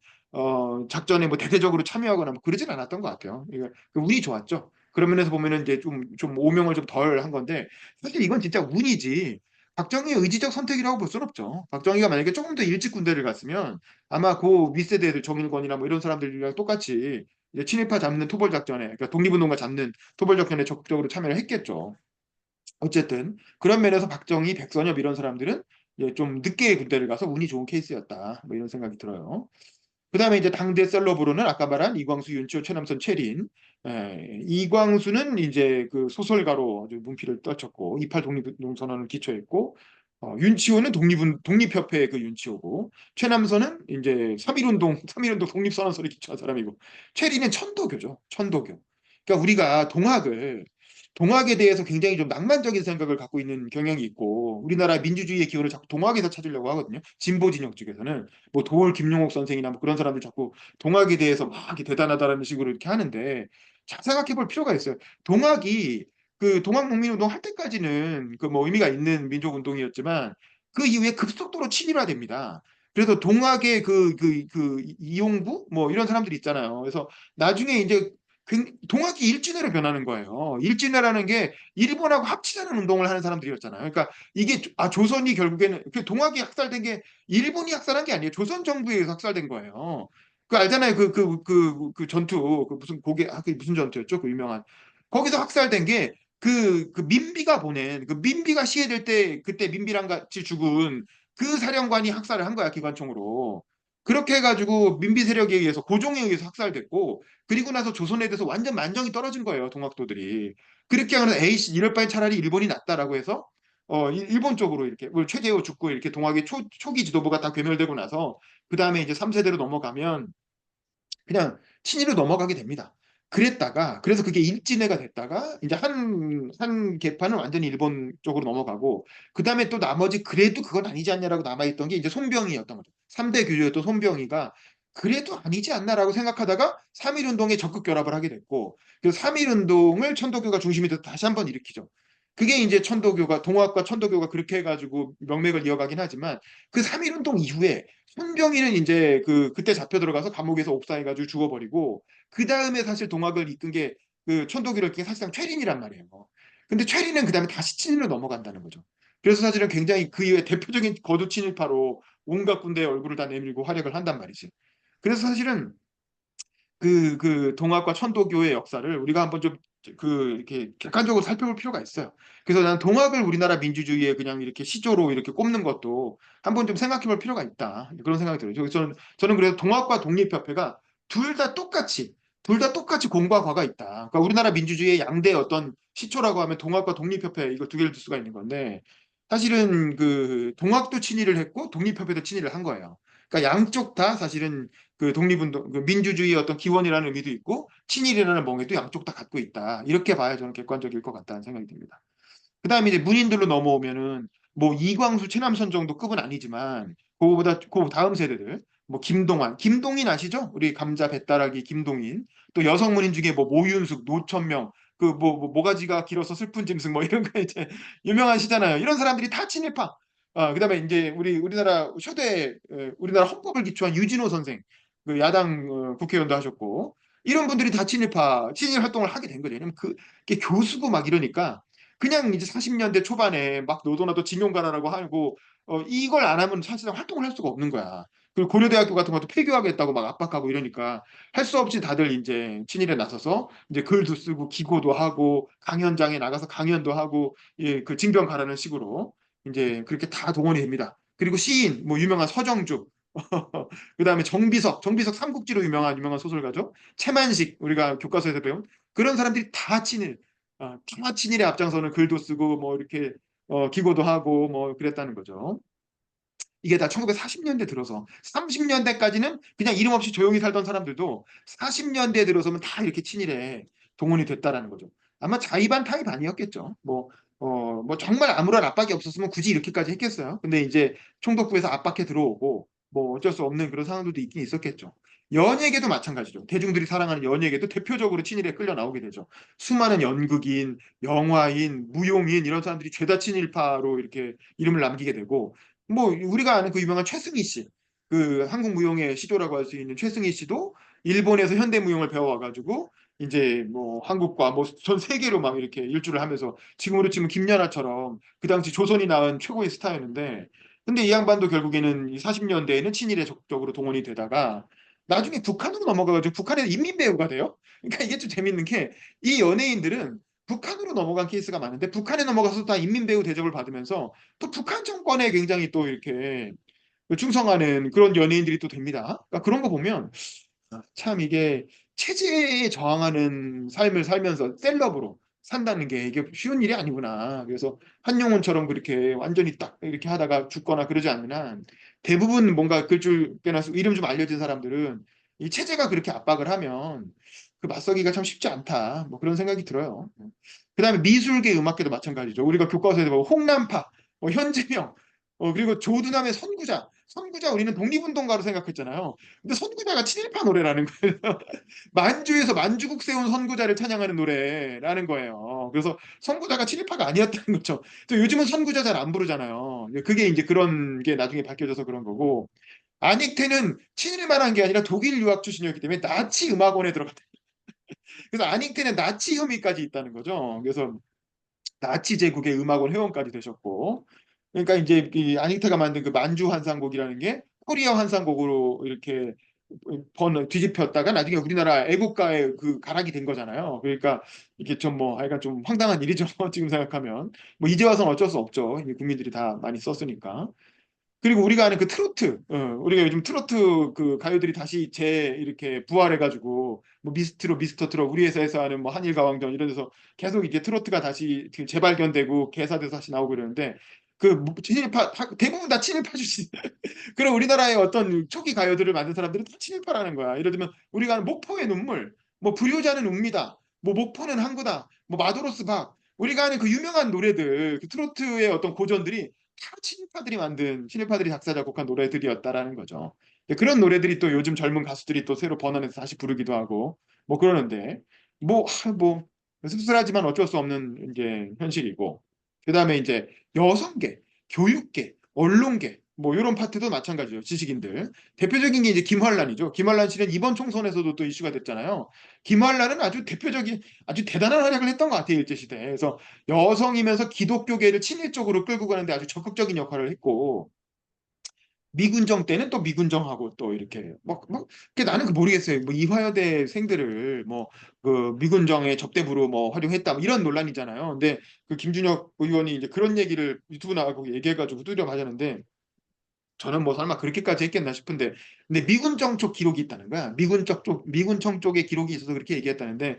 작전에 뭐 대대적으로 참여하거나 뭐 그러진 않았던 것 같아요. 그러니까 운이 좋았죠. 그런 면에서 보면은 이제 좀 오명을 좀 덜 한 건데 사실 이건 진짜 운이지. 박정희의 의지적 선택이라고 볼 수는 없죠. 박정희가 만약에 조금 더 일찍 군대를 갔으면 아마 그 윗세대 애들 정일권이나 뭐 이런 사람들이랑 똑같이 이제 친일파 잡는 토벌 작전에 그러니까 독립운동가 잡는 토벌 작전에 적극적으로 참여를 했겠죠. 어쨌든 그런 면에서 박정희, 백선엽 이런 사람들은 이제 좀 늦게 군대를 가서 운이 좋은 케이스였다. 뭐 이런 생각이 들어요. 그다음에 이제 당대 셀럽으로는 아까 말한 이광수, 윤치호, 최남선, 최린. 이광수는 이제 그 소설가로 아주 문필을 떨쳤고 28 독립운동선언을 기초했고 윤치호는 독립협회의 그 윤치호고 최남선은 이제 3.1운동 독립선언서를 기초한 사람이고 최린은 천도교죠. 천도교. 그러니까 우리가 동학을 동학에 대해서 굉장히 좀 낭만적인 생각을 갖고 있는 경향이 있고 우리나라 민주주의의 기원을 자꾸 동학에서 찾으려고 하거든요. 진보 진영 쪽에서는 뭐 도올 김용옥 선생이나 뭐 그런 사람들 자꾸 동학에 대해서 막 이렇게 대단하다라는 식으로 이렇게 하는데 잘 생각해 볼 필요가 있어요. 동학이 그 동학 농민운동 할 때까지는 그 뭐 의미가 있는 민족 운동이었지만 그 이후에 급속도로 친일화됩니다. 그래서 동학의 그 이용구 뭐 이런 사람들이 있잖아요. 그래서 나중에 이제 동학이 일진회로 변하는 거예요. 일진회라는 게 일본하고 합치자는 운동을 하는 사람들이었잖아요. 그러니까 이게 조선이 결국에는 그 동학이 학살된 게 일본이 학살한 게 아니에요. 조선 정부에 의해서 학살된 거예요. 그 알잖아요. 그 전투 그 무슨 고개 그 무슨 전투였죠? 그 유명한 거기서 학살된 게 그 민비가 보낸 그 민비가 시해될 때 그때 민비랑 같이 죽은 그 사령관이 학살을 한 거야 기관총으로. 그렇게 해가지고 민비 세력에 의해서 고종에 의해서 학살됐고 그리고 나서 조선에 대해서 완전 만정이 떨어진 거예요 동학도들이. 그렇게 하면 에이씨 이럴 바엔 차라리 일본이 낫다라고 해서 일본 쪽으로 이렇게 최재호 죽고 이렇게 동학의 초기 지도부가 다 괴멸되고 나서 그 다음에 이제 3세대로 넘어가면 그냥 친일로 넘어가게 됩니다. 그래서 그게 일진회가 됐다가 이제 한 계파는 완전히 일본 쪽으로 넘어가고 그 다음에 또 나머지 그래도 그건 아니지 않냐라고 남아있던 게 이제 손병희였던 거죠. 3대 교주였던 손병희가 그래도 아니지 않나라고 생각하다가 3.1운동에 적극 결합을 하게 됐고 그 3.1운동을 천도교가 중심이 돼서 다시 한번 일으키죠. 그게 이제 천도교가 동학과 천도교가 그렇게 해가지고 명맥을 이어가긴 하지만 그 3.1운동 이후에 손병희는 이제 그때 잡혀 들어가서 감옥에서 옥사해가지고 죽어버리고 그 다음에 사실 동학을 이끈 게 그 천도교를 이끈 게 사실상 최린이란 말이에요. 근데 최린은 그 다음에 다시 친일로 넘어간다는 거죠. 그래서 사실은 굉장히 그 이후에 대표적인 거두 친일파로 온갖 군대의 얼굴을 다 내밀고 활약을 한단 말이지. 그래서 사실은 그 동학과 천도교의 역사를 우리가 한번 좀 이렇게 객관적으로 살펴볼 필요가 있어요. 그래서 난 동학을 우리나라 민주주의에 그냥 이렇게 시조로 이렇게 꼽는 것도 한번 좀 생각해 볼 필요가 있다. 그런 생각이 들어요. 저는 그래서 동학과 독립협회가 둘 다 똑같이 공과 과가 있다. 그러니까 우리나라 민주주의의 양대 어떤 시초라고 하면 동학과 독립협회 이거 두 개를 둘 수가 있는 건데 사실은 그 동학도 친일을 했고 독립협회도 친일을 한 거예요. 그러니까 양쪽 다 사실은 그 독립운동, 그 민주주의의 어떤 기원이라는 의미도 있고 친일이라는 멍에도 양쪽 다 갖고 있다. 이렇게 봐야 저는 객관적일 것 같다는 생각이 듭니다. 그다음에 이제 문인들로 넘어오면은 뭐 이광수, 최남선 정도 급은 아니지만 그거보다 그 다음 세대들 뭐 김동인 아시죠? 우리 감자 배따라기 김동인 또 여성 문인 중에 뭐 모윤숙, 노천명 모가지가 길어서 슬픈 짐승 뭐 이런 거 이제 유명하시잖아요. 이런 사람들이 다 친일파. 그다음에 이제 우리나라 우리나라 헌법을 기초한 유진호 선생 그 야당 국회의원도 하셨고 이런 분들이 다 친일 활동을 하게 된 거죠. 왜냐면 그게 교수고 막 이러니까 그냥 이제 40년대 초반에 막 노도나도 징용가라라고 하고 이걸 안 하면 사실상 활동을 할 수가 없는 거야. 그리고 고려대학교 같은 것도 폐교하겠다고 막 압박하고 이러니까 할 수 없이 다들 이제 친일에 나서서 이제 글도 쓰고 기고도 하고 강연장에 나가서 강연도 하고 예, 그 징병 가라는 식으로 이제 그렇게 다 동원이 됩니다. 그리고 시인 뭐 유명한 서정주 그다음에 정비석 삼국지로 유명한 소설가죠. 채만식 우리가 교과서에서 배운 그런 사람들이 다 다 친일에 앞장서는 글도 쓰고 뭐 이렇게 기고도 하고 뭐 그랬다는 거죠. 이게 다 1940년대 들어서 30년대까지는 그냥 이름 없이 조용히 살던 사람들도 40년대에 들어서면 다 이렇게 친일에 동원이 됐다라는 거죠. 아마 자의반 타의반이었겠죠. 뭐 정말 아무런 압박이 없었으면 굳이 이렇게까지 했겠어요. 근데 이제 총독부에서 압박해 들어오고 뭐 어쩔 수 없는 그런 상황들도 있긴 있었겠죠. 연예계도 마찬가지죠. 대중들이 사랑하는 연예계도 대표적으로 친일에 끌려 나오게 되죠. 수많은 연극인, 영화인, 무용인 이런 사람들이 죄다 친일파로 이렇게 이름을 남기게 되고 뭐 우리가 아는 그 유명한 최승희 씨, 그 한국 무용의 시조라고 할 수 있는 최승희 씨도 일본에서 현대 무용을 배워와가지고 이제 뭐 한국과 뭐 전 세계로 막 이렇게 일주를 하면서 지금으로 치면 김연아처럼 그 당시 조선이 낳은 최고의 스타였는데 근데 이 양반도 결국에는 이 40년대에는 친일에 적극적으로 동원이 되다가 나중에 북한으로 넘어가가지고 북한에서 인민배우가 돼요. 그러니까 이게 좀 재밌는 게 이 연예인들은 북한으로 넘어간 케이스가 많은데 북한에 넘어가서 다 인민배우 대접을 받으면서 또 북한 정권에 굉장히 또 이렇게 충성하는 그런 연예인들이 또 됩니다. 그러니까 그런 거 보면 참 이게 체제에 저항하는 삶을 살면서 셀럽으로 산다는 게 이게 쉬운 일이 아니구나. 그래서 한용운처럼 그렇게 완전히 딱 이렇게 하다가 죽거나 그러지 않는 한 대부분 뭔가 글줄 빼놔서 이름 좀 알려진 사람들은 이 체제가 그렇게 압박을 하면 그 맞서기가 참 쉽지 않다. 뭐 그런 생각이 들어요. 그다음에 미술계, 음악계도 마찬가지죠. 우리가 교과서에 보면 홍남파, 현재명, 그리고 조두남의 선구자. 선구자 우리는 독립운동가로 생각했잖아요. 근데 선구자가 친일파 노래라는 거예요. 만주에서 만주국 세운 선구자를 찬양하는 노래라는 거예요. 그래서 선구자가 친일파가 아니었다는 거죠. 또 요즘은 선구자 잘 안 부르잖아요. 그게 이제 그런 게 나중에 밝혀져서 그런 거고. 아닉테는 친일만 한 게 아니라 독일 유학 출신이었기 때문에 나치 음악원에 들어갔다. 그래서 아닉테는 나치 혐의까지 있다는 거죠. 그래서 나치 제국의 음악원 회원까지 되셨고, 그러니까 이제 이 아닉테가 만든 그 만주 환상곡이라는 게 코리아 환상곡으로 이렇게 뒤집혔다가 나중에 우리나라 애국가의 그 가락이 된 거잖아요. 그러니까 이게 좀 뭐 하여간 좀 황당한 일이죠. 지금 생각하면 뭐 이제 와서는 어쩔 수 없죠. 이미 국민들이 다 많이 썼으니까. 그리고 우리가 아는 그 트로트, 우리가 요즘 트로트 그 가요들이 다시 이렇게 부활해가지고, 뭐 미스트로 미스터 트롯, 우리 회사에서 하는 뭐 한일가왕전 이런 데서 계속 이제 트로트가 다시 그 재발견되고 개사돼서 다시 나오고 그러는데, 친일파, 대부분 다 친일파 출신. 그럼 우리나라의 어떤 초기 가요들을 만든 사람들은 다 친일파라는 거야. 예를 들면 우리가 아는 목포의 눈물, 뭐 불효자는 웁니다, 뭐 목포는 항구다, 뭐 마도로스 박, 우리가 아는 그 유명한 노래들, 그 트로트의 어떤 고전들이 다 친일파들이 작사 작곡한 노래들이었다라는 거죠. 그런 노래들이 또 요즘 젊은 가수들이 또 새로 번안해서 다시 부르기도 하고 뭐 그러는데 뭐 씁쓸하지만 어쩔 수 없는 이제 현실이고, 그다음에 이제 여성계, 교육계, 언론계 뭐 이런 파트도 마찬가지예요. 지식인들 대표적인 게 이제 김환란이죠. 김환란 씨는 이번 총선에서도 또 이슈가 됐잖아요. 김환란은 아주 대표적인 아주 대단한 활약을 했던 것 같아요, 일제시대에. 그래서 여성이면서 기독교계를 친일적으로 끌고 가는데 아주 적극적인 역할을 했고, 미군정 때는 또 미군정하고 또 이렇게 그 나는 그 모르겠어요. 뭐 이화여대생들을 뭐 그 미군정의 접대부로 뭐 활용했다 뭐 이런 논란이잖아요. 근데 그 김준혁 의원이 이제 그런 얘기를 유튜브 나가고 얘기해가지고 두드려 맞았는데, 저는 뭐 설마 그렇게까지 했겠나 싶은데, 근데 미군정 쪽 기록이 있다는 거야. 미군청 쪽에 기록이 있어서 그렇게 얘기했다는데,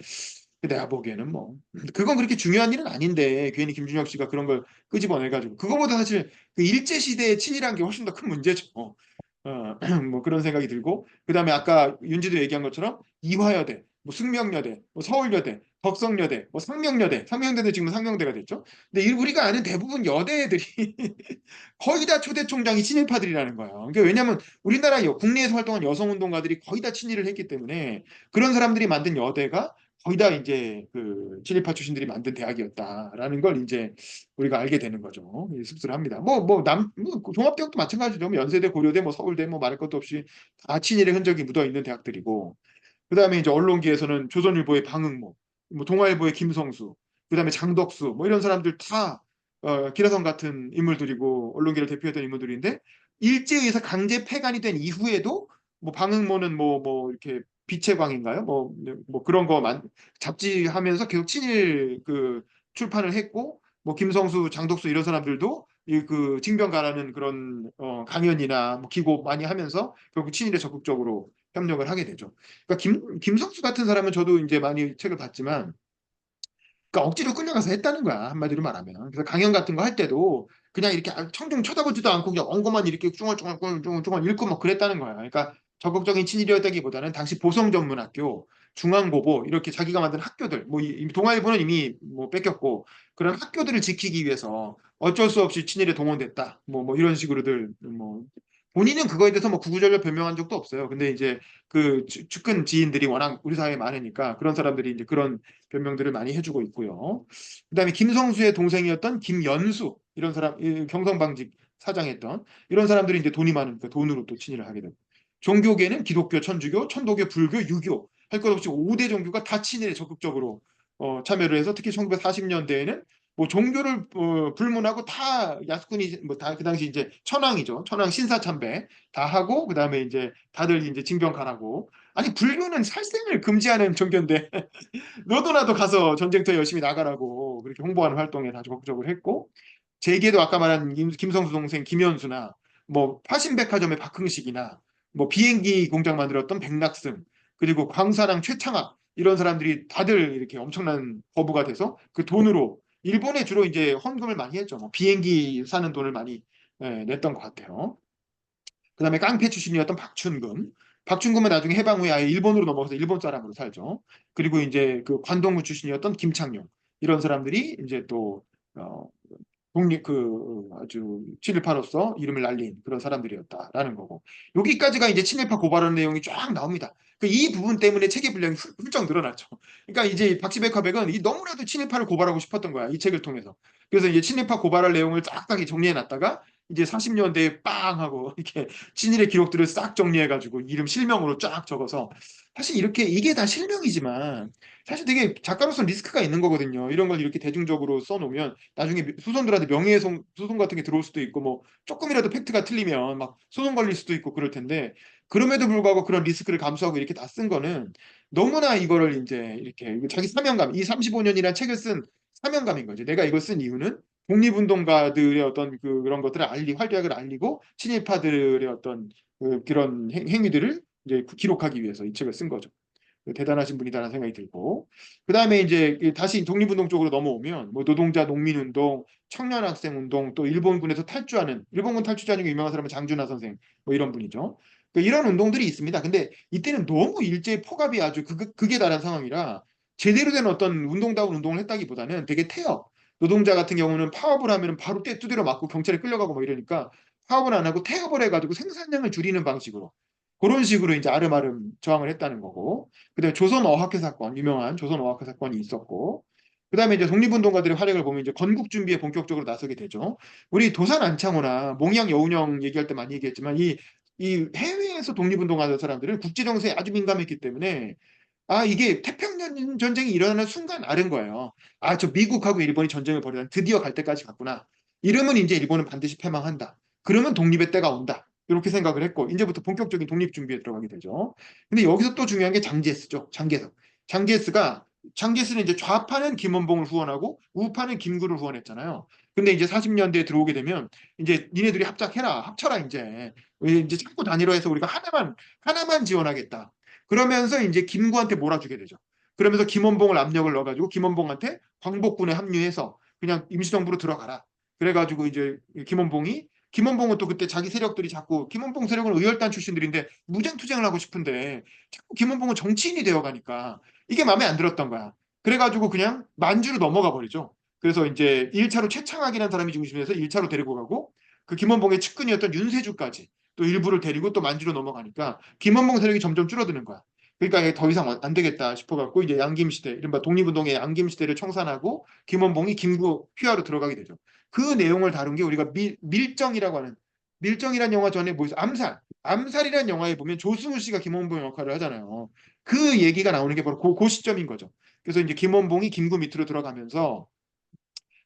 내가 보기에는 뭐 그건 그렇게 중요한 일은 아닌데 괜히 김준혁 씨가 그런 걸 끄집어내가지고, 그거보다 사실 그 일제 시대의 친일한 게 훨씬 더 큰 문제죠. 뭐 그런 생각이 들고, 그다음에 아까 윤지도 얘기한 것처럼 이화여대, 뭐 숙명여대, 뭐 서울여대, 덕성여대, 뭐 상명대도 지금 상명대가 됐죠. 근데 우리가 아는 대부분 여대들이 거의 다 초대 총장이 친일파들이라는 거예요. 그러니까 왜냐하면 우리나라 국내에서 활동한 여성운동가들이 거의 다 친일을 했기 때문에 그런 사람들이 만든 여대가 거의 다 이제 그 친일파 출신들이 만든 대학이었다라는 걸 이제 우리가 알게 되는 거죠. 씁쓸합니다. 종합대학도 마찬가지죠. 뭐 연세대, 고려대, 뭐 서울대, 뭐 말할 것도 없이 다 친일의 흔적이 묻어 있는 대학들이고, 그다음에 이제 언론계에서는 조선일보의 방응모, 뭐 동아일보의 김성수, 그다음에 장덕수, 뭐 이런 사람들 다 기라성 같은 인물들이고 언론계를 대표했던 인물들인데, 일제에 의해서 강제 폐간이 된 이후에도 뭐 방응모는 뭐 이렇게 빛의 광인가요? 뭐 그런 잡지 하면서 계속 친일 그 출판을 했고, 뭐 김성수, 장덕수 이런 사람들도 이 그 징병가라는 그런 강연이나 뭐 기고 많이 하면서 결국 친일에 적극적으로 협력을 하게 되죠. 그러니까 김성수 같은 사람은 저도 이제 많이 책을 봤지만, 그러니까 억지로 끌려가서 했다는 거야, 한마디로 말하면. 그래서 강연 같은 거 할 때도 그냥 이렇게 청중 쳐다보지도 않고 그냥 엉거만 이렇게 쭈글쭈글 읽고 막 그랬다는 거야. 그러니까 적극적인 친일이었다기보다는 당시 보성전문학교, 중앙고보 이렇게 자기가 만든 학교들, 뭐 동아일보는 이미 뭐 뺏겼고, 그런 학교들을 지키기 위해서 어쩔 수 없이 친일에 동원됐다. 뭐 이런 식으로들 뭐 본인은 그거에 대해서 뭐 구구절절 변명한 적도 없어요. 근데 이제 그 측근 지인들이 워낙 우리 사회에 많으니까 그런 사람들이 이제 그런 변명들을 많이 해주고 있고요. 그다음에 김성수의 동생이었던 김연수 이런 사람, 경성방직 사장했던 이런 사람들이 이제 돈이 많으니까 돈으로 또 친일을 하게 되고, 종교계는 기독교, 천주교, 천도교, 불교, 유교 할 것 없이 5대 종교가 다 친일에 적극적으로 참여를 해서, 특히 1940년대에는 뭐 종교를 불문하고 다 야스쿠니 뭐 다 그 당시 이제 천황이죠. 천황 신사참배 다 하고, 그다음에 이제 다들 이제 징병 가라고. 아니 불교는 살생을 금지하는 종교인데 너도 나도 가서 전쟁터에 열심히 나가라고 그렇게 홍보하는 활동에 아주 적극적으로 했고, 제게도 아까 말한 김성수 동생 김현수나 뭐 화신백화점의 박흥식이나 뭐 비행기 공장 만들었던 백낙승, 그리고 광사랑 최창학 이런 사람들이 다들 이렇게 엄청난 거부가 돼서 그 돈으로 일본에 주로 이제 헌금을 많이 했죠. 뭐 비행기 사는 돈을 많이 냈던 것 같아요. 그다음에 깡패 출신이었던 박춘근, 박충금은 나중에 해방 후에 아예 일본으로 넘어가서 일본 사람으로 살죠. 그리고 이제 그 관동부 출신이었던 김창룡 이런 사람들이 이제 또 어, 독립 그 아주 친일파로서 이름을 날린 그런 사람들이었다라는 거고 여기까지가 이제 친일파 고발하는 내용이 쫙 나옵니다. 이 부분 때문에 체계 분량이 훌쩍 늘어났죠. 그러니까 이제 박시백 화백은 너무나도 친일파를 고발하고 싶었던 거야 이 책을 통해서. 그래서 이제 친일파 고발할 내용을 쫙딱 정리해 놨다가 이제 40년대에 빵 하고 이렇게 친일의 기록들을 싹 정리해가지고 이름 실명으로 쫙 적어서 사실 이렇게 이게 다 실명이지만 사실 되게 작가로서 리스크가 있는 거거든요. 이런 걸 이렇게 대중적으로 써놓으면 나중에 후손들한테 명예훼손 소송 같은 게 들어올 수도 있고 뭐 조금이라도 팩트가 틀리면 막 소송 걸릴 수도 있고 그럴 텐데 그럼에도 불구하고 그런 리스크를 감수하고 이렇게 다 쓴 거는 너무나 이거를 이제 이렇게 자기 사명감 이 35년이라는 책을 쓴 사명감인 거죠. 내가 이걸 쓴 이유는 독립운동가들의 어떤 그런 것들을 활약을 알리고 친일파들의 어떤 그런 행위들을 이제 기록하기 위해서 이 책을 쓴 거죠. 대단하신 분이다라는 생각이 들고 그다음에 이제 다시 독립운동 쪽으로 넘어오면 뭐 노동자 농민운동, 청년학생운동 또 일본군에서 탈주하는 일본군 탈주자 중에 유명한 사람은 장준하 선생 뭐 이런 분이죠. 이런 운동들이 있습니다. 근데 이때는 너무 일제의 폭압이 아주 극에 달한 상황이라 제대로 된 어떤 운동다운 운동을 했다기보다는 되게 태업 노동자 같은 경우는 파업을 하면 바로 두드려 맞고 경찰에 끌려가고 뭐 이러니까 파업을 안 하고 태업을 해가지고 생산량을 줄이는 방식으로 그런 식으로 이제 아름아름 저항을 했다는 거고 그다음에 조선어학회 사건 유명한 조선어학회 사건이 있었고 그다음에 이제 독립운동가들의 활약을 보면 이제 건국 준비에 본격적으로 나서게 되죠. 우리 도산 안창호나 몽양 여운형 얘기할 때 많이 얘기했지만 이 해외에서 독립운동하는 사람들은 국제 정세에 아주 민감했기 때문에 이게 태평양 전쟁이 일어나는 순간 아는 거예요. 저 미국하고 일본이 전쟁을 벌이다 드디어 갈 때까지 갔구나. 이러면 이제 일본은 반드시 패망한다. 그러면 독립의 때가 온다. 이렇게 생각을 했고 이제부터 본격적인 독립 준비에 들어가게 되죠. 근데 여기서 또 중요한 게 장제스죠. 장제석. 장제스는 이제 좌파는 김원봉을 후원하고 우파는 김구를 후원했잖아요. 근데 이제 40년대에 들어오게 되면 이제 니네들이 합쳐라 이제 자꾸 단일화해서 우리가 하나만 지원하겠다. 그러면서 이제 김구한테 몰아주게 되죠. 그러면서 김원봉을 압력을 넣어가지고 김원봉한테 광복군에 합류해서 그냥 임시정부로 들어가라. 그래가지고 이제 김원봉은 또 그때 자기 세력들이 자꾸 김원봉 세력은 의열단 출신들인데 무장투쟁을 하고 싶은데 자꾸 김원봉은 정치인이 되어가니까 이게 마음에 안 들었던 거야. 그래가지고 그냥 만주로 넘어가 버리죠. 그래서 이제 1차로 최창학이라는 사람이 중심에서 1차로 데리고 가고 그 김원봉의 측근이었던 윤세주까지 또 일부를 데리고 또 만주로 넘어가니까 김원봉 세력이 점점 줄어드는 거야. 그러니까 더 이상 안 되겠다 싶어갖고 이제 양김시대 이른바 독립운동의 양김시대를 청산하고 김원봉이 김구 휘하로 들어가게 되죠. 그 내용을 다룬 게 우리가 밀정이라고 하는 밀정이라는 영화 전에 뭐 있어 암살이라는 영화에 보면 조승우 씨가 김원봉 역할을 하잖아요. 그 얘기가 나오는 게 바로 그 시점인 거죠. 그래서 이제 김원봉이 김구 밑으로 들어가면서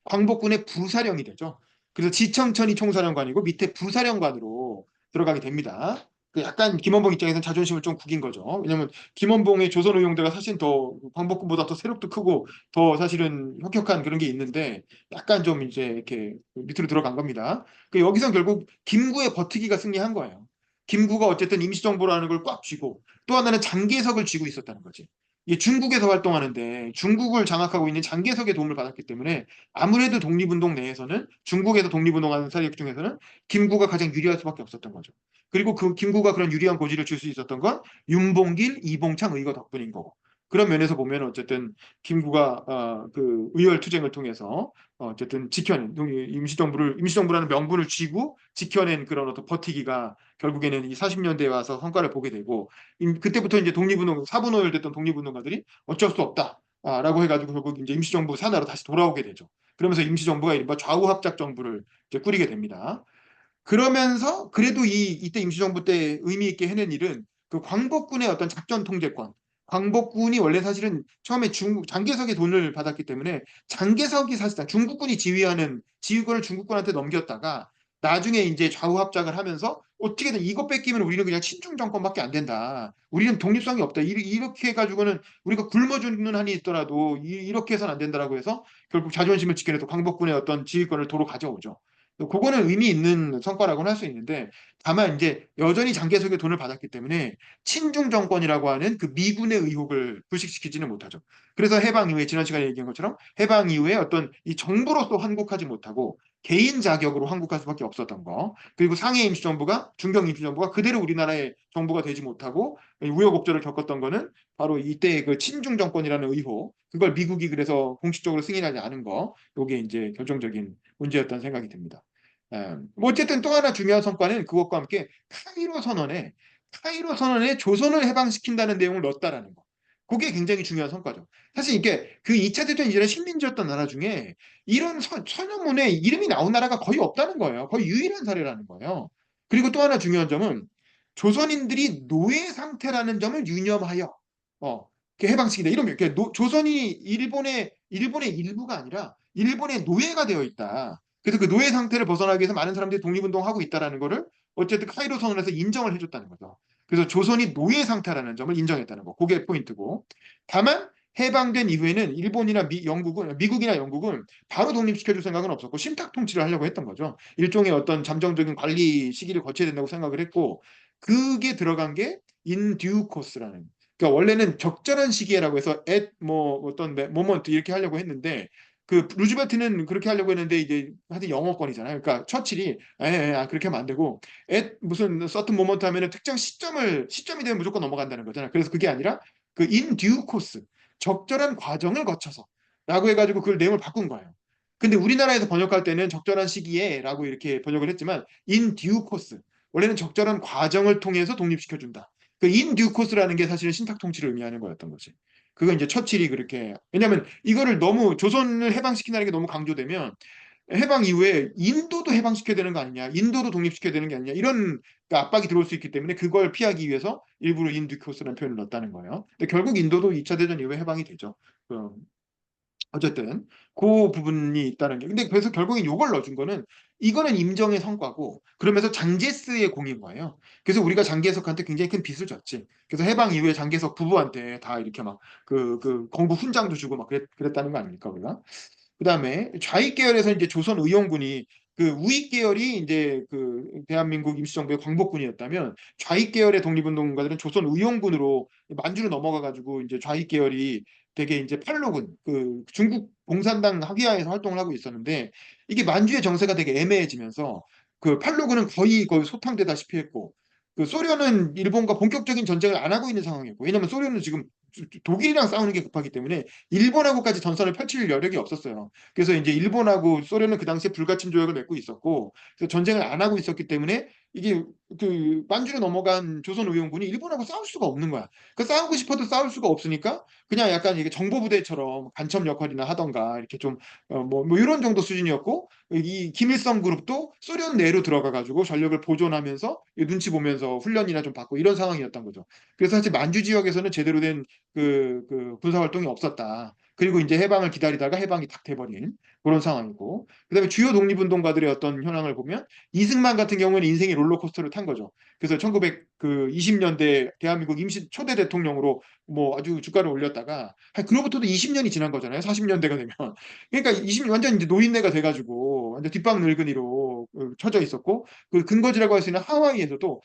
광복군의 부사령이 되죠. 그래서 지청천이 총사령관이고 밑에 부사령관으로 들어가게 됩니다. 약간 김원봉 입장에서는 자존심을 좀 구긴 거죠. 왜냐하면 김원봉의 조선의용대가 사실 더 광복군보다 더 세력도 크고 더 사실은 혁혁한 그런 게 있는데 약간 좀 이제 이렇게 밑으로 들어간 겁니다. 여기서 결국 김구의 버티기가 승리한 거예요. 김구가 어쨌든 임시정부라는 걸 꽉 쥐고 또 하나는 장개석을 쥐고 있었다는 거지. 이게 중국에서 활동하는데 중국을 장악하고 있는 장개석의 도움을 받았기 때문에 아무래도 독립운동 내에서는 중국에서 독립운동하는 세력 중에서는 김구가 가장 유리할 수밖에 없었던 거죠. 그리고 그 김구가 그런 유리한 고지를 줄 수 있었던 건 윤봉길, 이봉창 의거 덕분인 거고. 그런 면에서 보면 어쨌든 김구가 그 의열 투쟁을 통해서 어쨌든 지켜낸 임시정부라는 명분을 쥐고 지켜낸 그런 어떤 버티기가 결국에는 이 40년대에 와서 성과를 보게 되고 그때부터 이제 독립운동 사분오열 됐던 독립운동가들이 어쩔 수 없다. 라고 해가지고 결국 이제 임시정부 산하로 다시 돌아오게 되죠. 그러면서 임시정부가 이른바 좌우합작정부를 이제 꾸리게 됩니다. 그러면서 그래도 이때 임시정부 때 의미 있게 해낸 일은 그 광복군의 어떤 작전 통제권. 광복군이 원래 사실은 처음에 장개석의 돈을 받았기 때문에 장개석이 사실상 중국군이 지휘하는 지휘권을 중국군한테 넘겼다가 나중에 이제 좌우합작을 하면서 어떻게든 이것 뺏기면 우리는 그냥 친중 정권밖에 안 된다. 우리는 독립성이 없다. 이렇게 해가지고는 우리가 굶어 죽는 한이 있더라도 이렇게 해서는 안 된다라고 해서 결국 자존심을 지켜내서 광복군의 어떤 지휘권을 도로 가져오죠. 그거는 의미 있는 성과라고는 할 수 있는데 다만 이제 여전히 장개석의 돈을 받았기 때문에 친중 정권이라고 하는 그 미군의 의혹을 불식시키지는 못하죠. 그래서 해방 이후에 지난 시간에 얘기한 것처럼 해방 이후에 어떤 이 정부로서 환국하지 못하고 개인 자격으로 환국할 수밖에 없었던 거. 그리고 상해 임시정부가 중경 임시정부가 그대로 우리나라의 정부가 되지 못하고 우여곡절을 겪었던 거는 바로 이때 그 친중 정권이라는 의혹. 그걸 미국이 그래서 공식적으로 승인하지 않은 거. 요게 이제 결정적인 문제였다는 생각이 듭니다. 뭐 어쨌든 또 하나 중요한 성과는 그것과 함께 카이로 선언에 조선을 해방시킨다는 내용을 넣었다라는 거. 그게 굉장히 중요한 성과죠. 사실 이게 그 2차 대전 이전에 식민지였던 나라 중에 이런 선언문에 이름이 나온 나라가 거의 없다는 거예요. 거의 유일한 사례라는 거예요. 그리고 또 하나 중요한 점은 조선인들이 노예 상태라는 점을 유념하여 이렇게 해방시킨다. 이러면 이렇게 조선이 일본의 일부가 아니라 일본의 노예가 되어 있다. 그래서 그 노예 상태를 벗어나기 위해서 많은 사람들이 독립운동하고 있다라는 거를 어쨌든 카이로 선언에서 인정을 해줬다는 거죠. 그래서 조선이 노예 상태라는 점을 인정했다는 거. 그게 포인트고. 다만 해방된 이후에는 일본이나 미국이나 영국은 바로 독립시켜줄 생각은 없었고 심탁 통치를 하려고 했던 거죠. 일종의 어떤 잠정적인 관리 시기를 거쳐야 된다고 생각을 했고 그게 들어간 게 in due course라는. 그러니까 원래는 적절한 시기에라고 해서 at 뭐 어떤 moment 이렇게 하려고 했는데 그 루즈벨트는 그렇게 하려고 했는데 이제 하여튼 영어권이잖아요. 그러니까 처칠이 그렇게 하면 안 되고 at 무슨 certain moment 하면은 특정 시점이 되면 무조건 넘어간다는 거잖아요. 그래서 그게 아니라 그 in due course 적절한 과정을 거쳐서 라고 해가지고 그 내용을 바꾼 거예요. 근데 우리나라에서 번역할 때는 적절한 시기에 라고 이렇게 번역을 했지만 in due course 원래는 적절한 과정을 통해서 독립시켜준다. 그 in due course라는 게 사실은 신탁 통치를 의미하는 거였던 거지. 그건 이제 처칠이 그렇게 왜냐하면 이거를 너무 조선을 해방시킨다는 게 너무 강조되면 해방 이후에 인도도 해방시켜야 되는 거 아니냐, 인도도 독립시켜야 되는 게 아니냐 이런 압박이 들어올 수 있기 때문에 그걸 피하기 위해서 일부러 인듀코스라는 표현을 넣었다는 거예요. 근데 결국 인도도 2차 대전 이후에 해방이 되죠. 어쨌든 그 부분이 있다는 게. 근데 그래서 결국엔 요걸 넣어준 거는 이거는 임정의 성과고 그러면서 장제스의 공인 거예요. 그래서 우리가 장개석한테 굉장히 큰 빚을 졌지. 그래서 해방 이후에 장개석 부부한테 다 이렇게 막 그 건국 훈장도 주고 막 그랬다는 거 아닙니까 우리가? 그다음에 좌익 계열에서 이제 조선 의용군이 그 우익 계열이 이제 그 대한민국 임시정부의 광복군이었다면 좌익 계열의 독립운동가들은 조선 의용군으로 만주로 넘어가 가지고 이제 좌익 계열이 되게 이제 팔로군 그 중국 공산당 학위하에서 활동을 하고 있었는데 이게 만주의 정세가 되게 애매해지면서 그 팔로군은 거의 소탕되다시피 했고 그 소련은 일본과 본격적인 전쟁을 안 하고 있는 상황이었고 왜냐면 소련은 지금 독일이랑 싸우는 게 급하기 때문에 일본하고까지 전선을 펼칠 여력이 없었어요. 그래서 이제 일본하고 소련은 그 당시에 불가침 조약을 맺고 있었고 그래서 전쟁을 안 하고 있었기 때문에 이게 그 만주로 넘어간 조선 의용군이 일본하고 싸울 수가 없는 거야. 그 싸우고 싶어도 싸울 수가 없으니까 그냥 약간 이게 정보부대처럼 간첩 역할이나 하던가 이렇게 좀 뭐 이런 정도 수준이었고 이 김일성 그룹도 소련 내로 들어가 가지고 전력을 보존하면서 눈치 보면서 훈련이나 좀 받고 이런 상황이었던 거죠. 그래서 사실 만주 지역에서는 제대로 된 그 군사 활동이 없었다. 그리고 이제 해방을 기다리다가 해방이 딱 돼버린 그런 상황이고, 그다음에 주요 독립운동가들의 어떤 현황을 보면 이승만 같은 경우는 인생의 롤러코스터를 탄 거죠. 그래서 1920년대 대한민국 임시 초대 대통령으로 뭐 아주 주가를 올렸다가 그로부터도 20년이 지난 거잖아요. 40년대가 되면. 그러니까 20년 완전 이제 노인네가 돼가지고 완전 뒷방 늙은이로 처져 있었고 그 근거지라고 할 수 있는 하와이에서도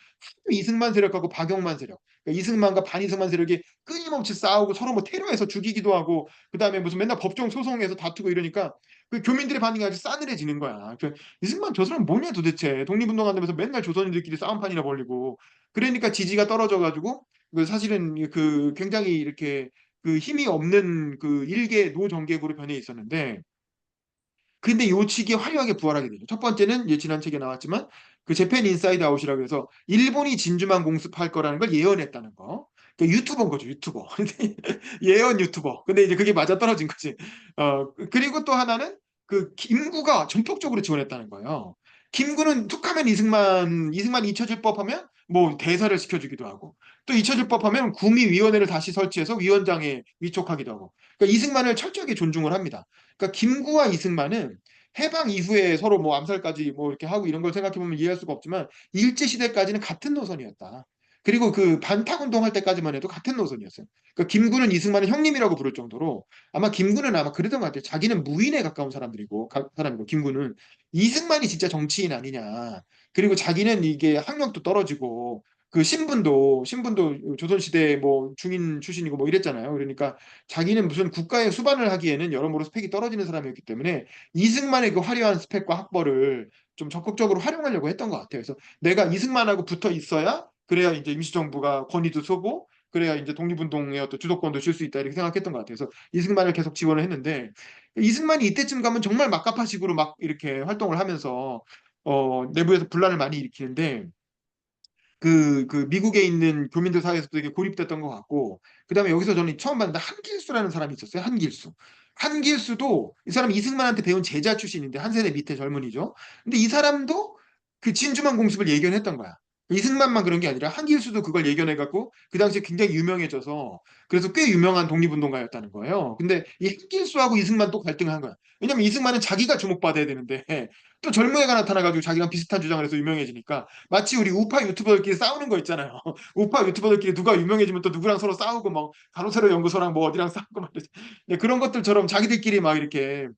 이승만 세력하고 박영만 세력, 그러니까 이승만과 반이승만 세력이 끊임없이 싸우고 서로 뭐 테러해서 죽이기도 하고 그다음에 무슨 맨날 법정 소송에서 다투고 이러니까 그 교민들의 반응이 아주 싸늘해지는 거야. 이승만 저 사람 뭐냐 도대체 독립운동한다면서 맨날 조선인들끼리 싸움판이나 벌리고 그러니까 지지가 떨어져가지고 그 사실은 그 굉장히 이렇게 그 힘이 없는 그 일개 노정객으로 변해 있었는데 근데 요 측이 화려하게 부활하게 되죠. 첫 번째는 이제 지난 책에 나왔지만 그 재팬 인사이드 아웃이라고 해서 일본이 진주만 공습할 거라는 걸 예언했다는 거. 그러니까 유튜버인 거죠, 유튜버. 근데 예언 유튜버. 근데 이제 그게 맞아 떨어진 거지. 그리고 또 하나는 그 김구가 전폭적으로 지원했다는 거예요. 김구는 툭하면 이승만 잊혀질 법하면 뭐 대사를 시켜주기도 하고 또 잊혀질 법하면 구미위원회를 다시 설치해서 위원장에 위촉하기도 하고. 그러니까 이승만을 철저하게 존중을 합니다. 그러니까 김구와 이승만은 해방 이후에 서로 뭐 암살까지 뭐 이렇게 하고 이런 걸 생각해 보면 이해할 수가 없지만 일제 시대까지는 같은 노선이었다. 그리고 그 반탁 운동할 때까지만 해도 같은 노선이었어요. 그러니까 김구는 이승만을 형님이라고 부를 정도로 아마 김구는 아마 그러던 것 같아요. 자기는 무인에 가까운 사람이고 김구는 이승만이 진짜 정치인 아니냐. 그리고 자기는 이게 학력도 떨어지고 그 신분도 조선시대 뭐 중인 출신이고 뭐 이랬잖아요. 그러니까 자기는 무슨 국가에 수반을 하기에는 여러모로 스펙이 떨어지는 사람이었기 때문에 이승만의 그 화려한 스펙과 학벌을 좀 적극적으로 활용하려고 했던 것 같아요. 그래서 내가 이승만하고 붙어 있어야 그래야 이제 임시정부가 권위도 서고 그래야 이제 독립운동의 어떤 주도권도 줄 수 있다 이렇게 생각했던 것 같아요. 그래서 이승만을 계속 지원을 했는데 이승만이 이때쯤 가면 정말 막가파식으로 막 이렇게 활동을 하면서 내부에서 분란을 많이 일으키는데 그 미국에 있는 교민들 사이에서도 되게 고립됐던 것 같고 그다음에 여기서 저는 처음 봤는데 한길수라는 사람이 있었어요. 한길수. 한길수도 이 사람이 이승만한테 배운 제자 출신인데 한 세대 밑에 젊은이죠. 근데 이 사람도 그 진주만 공습을 예견했던 거야. 이승만만 그런 게 아니라 한길수도 그걸 예견해갖고 그 당시에 굉장히 유명해져서 그래서 꽤 유명한 독립운동가였다는 거예요. 근데 이 한길수하고 이승만 또 갈등을 한 거야. 왜냐면 이승만은 자기가 주목받아야 되는데 또 젊은 애가 나타나가지고 자기랑 비슷한 주장을 해서 유명해지니까 마치 우리 우파 유튜버들끼리 싸우는 거 있잖아요. 우파 유튜버들끼리 누가 유명해지면 또 누구랑 서로 싸우고 막 가로세로 연구소랑 뭐 어디랑 싸우고 막 네, 그런 것들처럼 자기들끼리 막 이렇게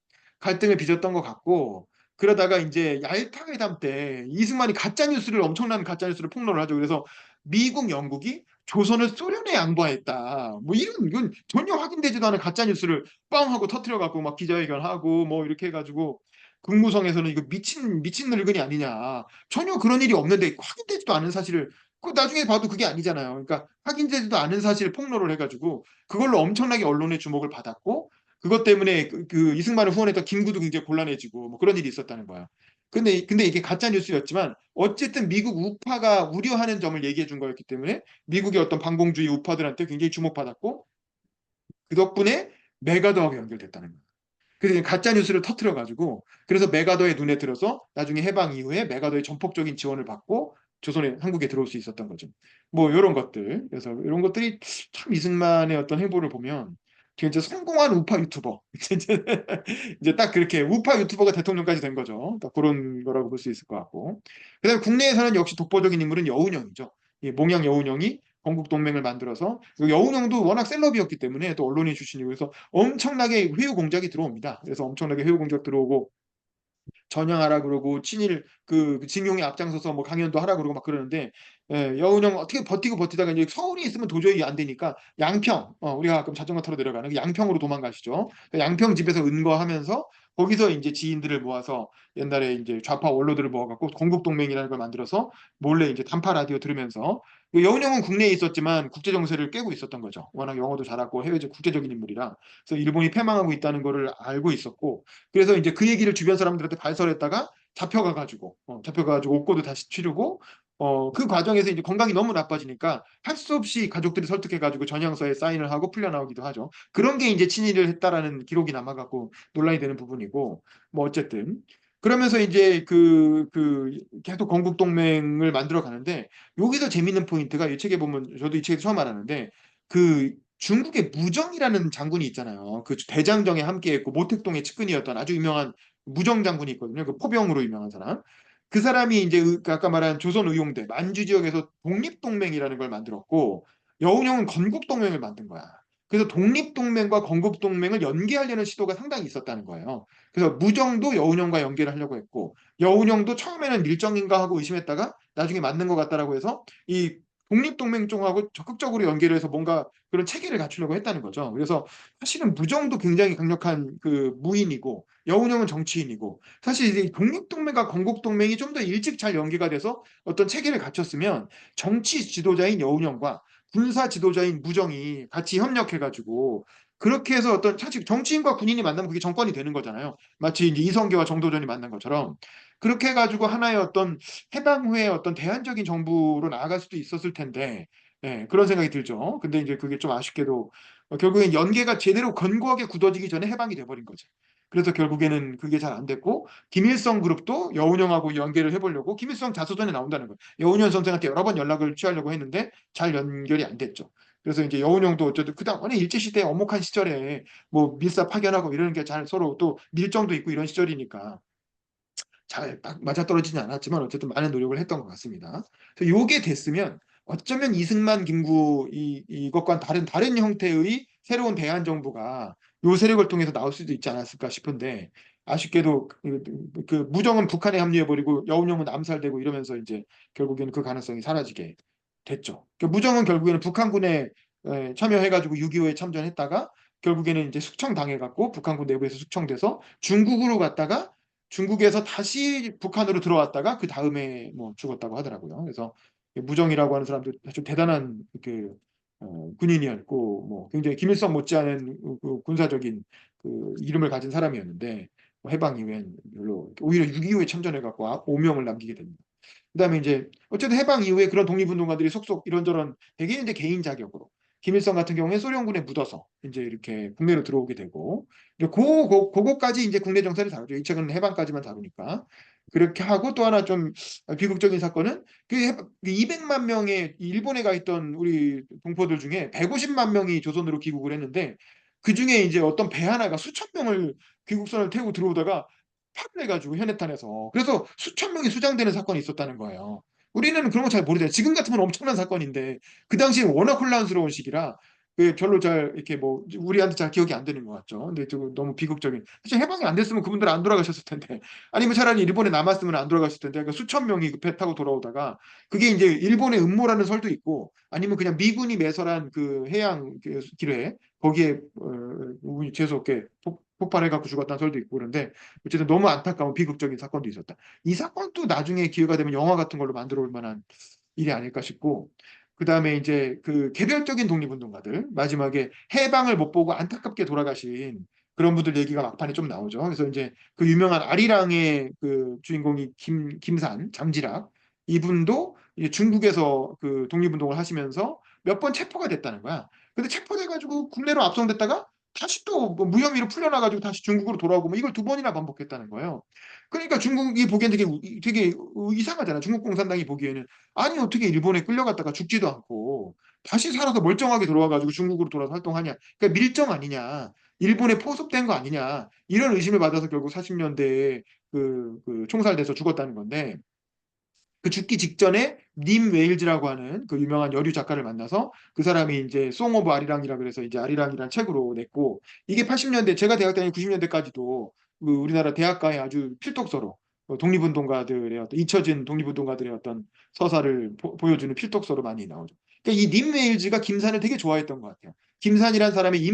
갈등을 빚었던 것 같고 그러다가 이제 얄타 회담 때 이승만이 가짜 뉴스를 엄청난 가짜 뉴스를 폭로를 하죠. 그래서 미국, 영국이 조선을 소련에 양보했다. 뭐 이건 전혀 확인되지도 않은 가짜 뉴스를 뻥 하고 터트려 갖고 막 기자회견하고 뭐 이렇게 해가지고 국무성에서는 이거 미친 늙은이 아니냐. 전혀 그런 일이 없는데 확인되지도 않은 사실을 그 나중에 봐도 그게 아니잖아요. 그러니까 확인되지도 않은 사실을 폭로를 해가지고 그걸로 엄청나게 언론의 주목을 받았고 그것 때문에 그 이승만을 후원했던 김구도 굉장히 곤란해지고 뭐 그런 일이 있었다는 거야. 근데 이게 가짜 뉴스였지만 어쨌든 미국 우파가 우려하는 점을 얘기해 준 거였기 때문에 미국의 어떤 반공주의 우파들한테 굉장히 주목받았고 그 덕분에 메가더하고 연결됐다는 거야. 그래서 가짜 뉴스를 터트려 가지고 그래서 메가더의 눈에 들어서 나중에 해방 이후에 메가더의 전폭적인 지원을 받고 조선에 한국에 들어올 수 있었던 거죠. 뭐 이런 것들. 그래서 이런 것들이 참 이승만의 어떤 행보를 보면 진짜 성공한 우파 유튜버. 이제 딱 그렇게 우파 유튜버가 대통령까지 된 거죠. 딱 그런 거라고 볼 수 있을 것 같고. 그다음에 국내에서는 역시 독보적인 인물은 여운형이죠. 이 몽양 여운형이 건국 동맹을 만들어서 여운형도 워낙 셀럽이었기 때문에 또 언론인 출신이고 그래서 엄청나게 회유 공작이 들어옵니다. 그래서 엄청나게 회유 공작 들어오고 전향하라 그러고 친일 그 징용에 앞장서서 뭐 강연도 하라 그러고 막 그러는데 여운형 어떻게 버티고 버티다가 이제 서울에 있으면 도저히 안 되니까 양평 우리가 가끔 자전거 타러 내려가는 그 양평으로 도망가시죠. 그 양평 집에서 은거하면서 거기서 이제 지인들을 모아서 옛날에 이제 좌파 원로들을 모아갖고 건국동맹이라는 걸 만들어서 몰래 이제 단파 라디오 들으면서 그 여운형은 국내에 있었지만 국제 정세를 깨고 있었던 거죠. 워낙 영어도 잘하고 해외적 국제적인 인물이라 그래서 일본이 패망하고 있다는 거를 알고 있었고 그래서 이제 그 얘기를 주변 사람들한테 발설했다가 잡혀가가지고 옥고도 다시 치르고 그 과정에서 이제 건강이 너무 나빠지니까 할 수 없이 가족들이 설득해가지고 전향서에 사인을 하고 풀려나오기도 하죠. 그런 게 이제 친일을 했다라는 기록이 남아갖고 논란이 되는 부분이고 뭐 어쨌든 그러면서 이제 그 계속 건국동맹을 만들어 가는데 여기서 재밌는 포인트가 이 책에 보면 저도 이 책에서 처음 알았는데 그 중국의 무정이라는 장군이 있잖아요. 그 대장정에 함께했고 모택동의 측근이었던 아주 유명한 무정 장군이 있거든요. 그 포병으로 유명한 사람. 그 사람이 이제 그 아까 말한 조선 의용대 만주 지역에서 독립동맹이라는 걸 만들었고 여운형은 건국동맹을 만든 거야. 그래서 독립동맹과 건국동맹을 연계하려는 시도가 상당히 있었다는 거예요. 그래서 무정도 여운형과 연계를 하려고 했고 여운형도 처음에는 밀정인가 하고 의심했다가 나중에 맞는 것 같다라고 해서 이 독립동맹 쪽하고 적극적으로 연계를 해서 뭔가 그런 체계를 갖추려고 했다는 거죠. 그래서 사실은 무정도 굉장히 강력한 그 무인이고 여운형은 정치인이고 사실 이 독립동맹과 건국동맹이 좀 더 일찍 잘 연계가 돼서 어떤 체계를 갖췄으면 정치 지도자인 여운형과 군사 지도자인 무정이 같이 협력해가지고 그렇게 해서 어떤 사실 정치인과 군인이 만나면 그게 정권이 되는 거잖아요. 마치 이제 이성계와 정도전이 만난 것처럼 그렇게 해가지고 하나의 어떤 해방 후에 어떤 대안적인 정부로 나아갈 수도 있었을 텐데 그런 생각이 들죠. 근데 이제 그게 좀 아쉽게도 결국엔 연계가 제대로 건고하게 굳어지기 전에 해방이 돼버린 거죠. 그래서 결국에는 그게 잘 안 됐고 김일성 그룹도 여운형하고 연계를 해보려고 김일성 자서전에 나온다는 거예요. 여운형 선생한테 여러 번 연락을 취하려고 했는데 잘 연결이 안 됐죠. 그래서 이제 여운형도 어쨌든 그다음 원래 일제시대 엄혹한 시절에 뭐 밀사 파견하고 이러는 게 잘 서로 또 밀정도 있고 이런 시절이니까 잘 맞아떨어지지 않았지만 어쨌든 많은 노력을 했던 것 같습니다. 그래서 요게 됐으면 어쩌면 이승만, 김구 이것과 다른 형태의 새로운 대한 정부가 요 세력을 통해서 나올 수도 있지 않았을까 싶은데 아쉽게도 그 무정은 북한에 합류해버리고 여운형은 암살되고 이러면서 이제 결국에는 그 가능성이 사라지게 됐죠. 그러니까 무정은 결국에는 북한군에 참여해가지고 6.25에 참전했다가 결국에는 이제 숙청당해갖고 북한군 내부에서 숙청돼서 중국으로 갔다가 중국에서 다시 북한으로 들어왔다가 그 다음에 뭐 죽었다고 하더라고요. 그래서 무정이라고 하는 사람도 아주 대단한 그 군인이었고 뭐 굉장히 김일성 못지않은 그 군사적인 그 이름을 가진 사람이었는데 뭐 해방 이후엔 별로 오히려 6.25에 참전해갖고 오명을 남기게 됩니다. 그다음에 이제 어쨌든 해방 이후에 그런 독립운동가들이 속속 이런저런 되게 이제 개인 자격으로 김일성 같은 경우에 소련군에 묻어서 이제 이렇게 국내로 들어오게 되고 이제 그거까지 이제 국내 정세를 다루죠. 이 책은 해방까지만 다루니까 그렇게 하고 또 하나 좀 비극적인 사건은 그 200만 명의 일본에 가 있던 우리 동포들 중에 150만 명이 조선으로 귀국을 했는데 그 중에 이제 어떤 배 하나가 수천 명을 귀국선을 태우고 들어오다가 파를 내가지고 현해탄에서 그래서 수천 명이 수장되는 사건이 있었다는 거예요. 우리는 그런 거 잘 모르잖아요. 지금 같으면 엄청난 사건인데 그 당시에 워낙 혼란스러운 시기라 그 별로 잘 이렇게 뭐 우리한테 잘 기억이 안 되는 것 같죠. 근데 너무 비극적인. 사실 해방이 안 됐으면 그분들 안 돌아가셨을 텐데 아니면 차라리 일본에 남았으면 안 돌아갔을 텐데 그러니까 수천 명이 그 배 타고 돌아오다가 그게 이제 일본의 음모라는 설도 있고 아니면 그냥 미군이 매설한 그 해양 그 기뢰 거기에 운이 재수 없게 폭발해갖고 죽었다는 설도 있고 그런데 어쨌든 너무 안타까운 비극적인 사건도 있었다. 이 사건도 나중에 기회가 되면 영화 같은 걸로 만들어 올 만한 일이 아닐까 싶고 그 다음에 이제 그 개별적인 독립운동가들 마지막에 해방을 못 보고 안타깝게 돌아가신 그런 분들 얘기가 막판에 좀 나오죠. 그래서 이제 그 유명한 아리랑의 그 주인공이 김산 잠지락 이분도 이제 중국에서 그 독립운동을 하시면서 몇 번 체포가 됐다는 거야. 근데 체포돼가지고 국내로 압송됐다가 다시 또뭐 무혐의로 풀려나가지고 다시 중국으로 돌아오고 뭐 이걸 두 번이나 반복했다는 거예요. 그러니까 중국이 보기엔 되게 이상하잖아. 중국 공산당이 보기에는 아니 어떻게 일본에 끌려갔다가 죽지도 않고 다시 살아서 멀쩡하게 돌아와가지고 중국으로 돌아서 활동하냐. 그러니까 밀정 아니냐. 일본에 포섭된 거 아니냐. 이런 의심을 받아서 결국 40년대에 그 총살돼서 죽었다는 건데 그 죽기 직전에 님 웨일즈라고 하는 그 유명한 여류 작가를 만나서 그 사람이 이제 송 오브 아리랑이라 그래서 이제 아리랑이라는 책으로 냈고 이게 80년대 제가 대학 다니는 90년대까지도 그 우리나라 대학가의 아주 필독서로 독립운동가들의 어떤 잊혀진 독립운동가들의 어떤 서사를 보여주는 필독서로 많이 나오죠. 그러니까 이 님 웨일즈가 김산을 되게 좋아했던 것 같아요. 김산이란 사람의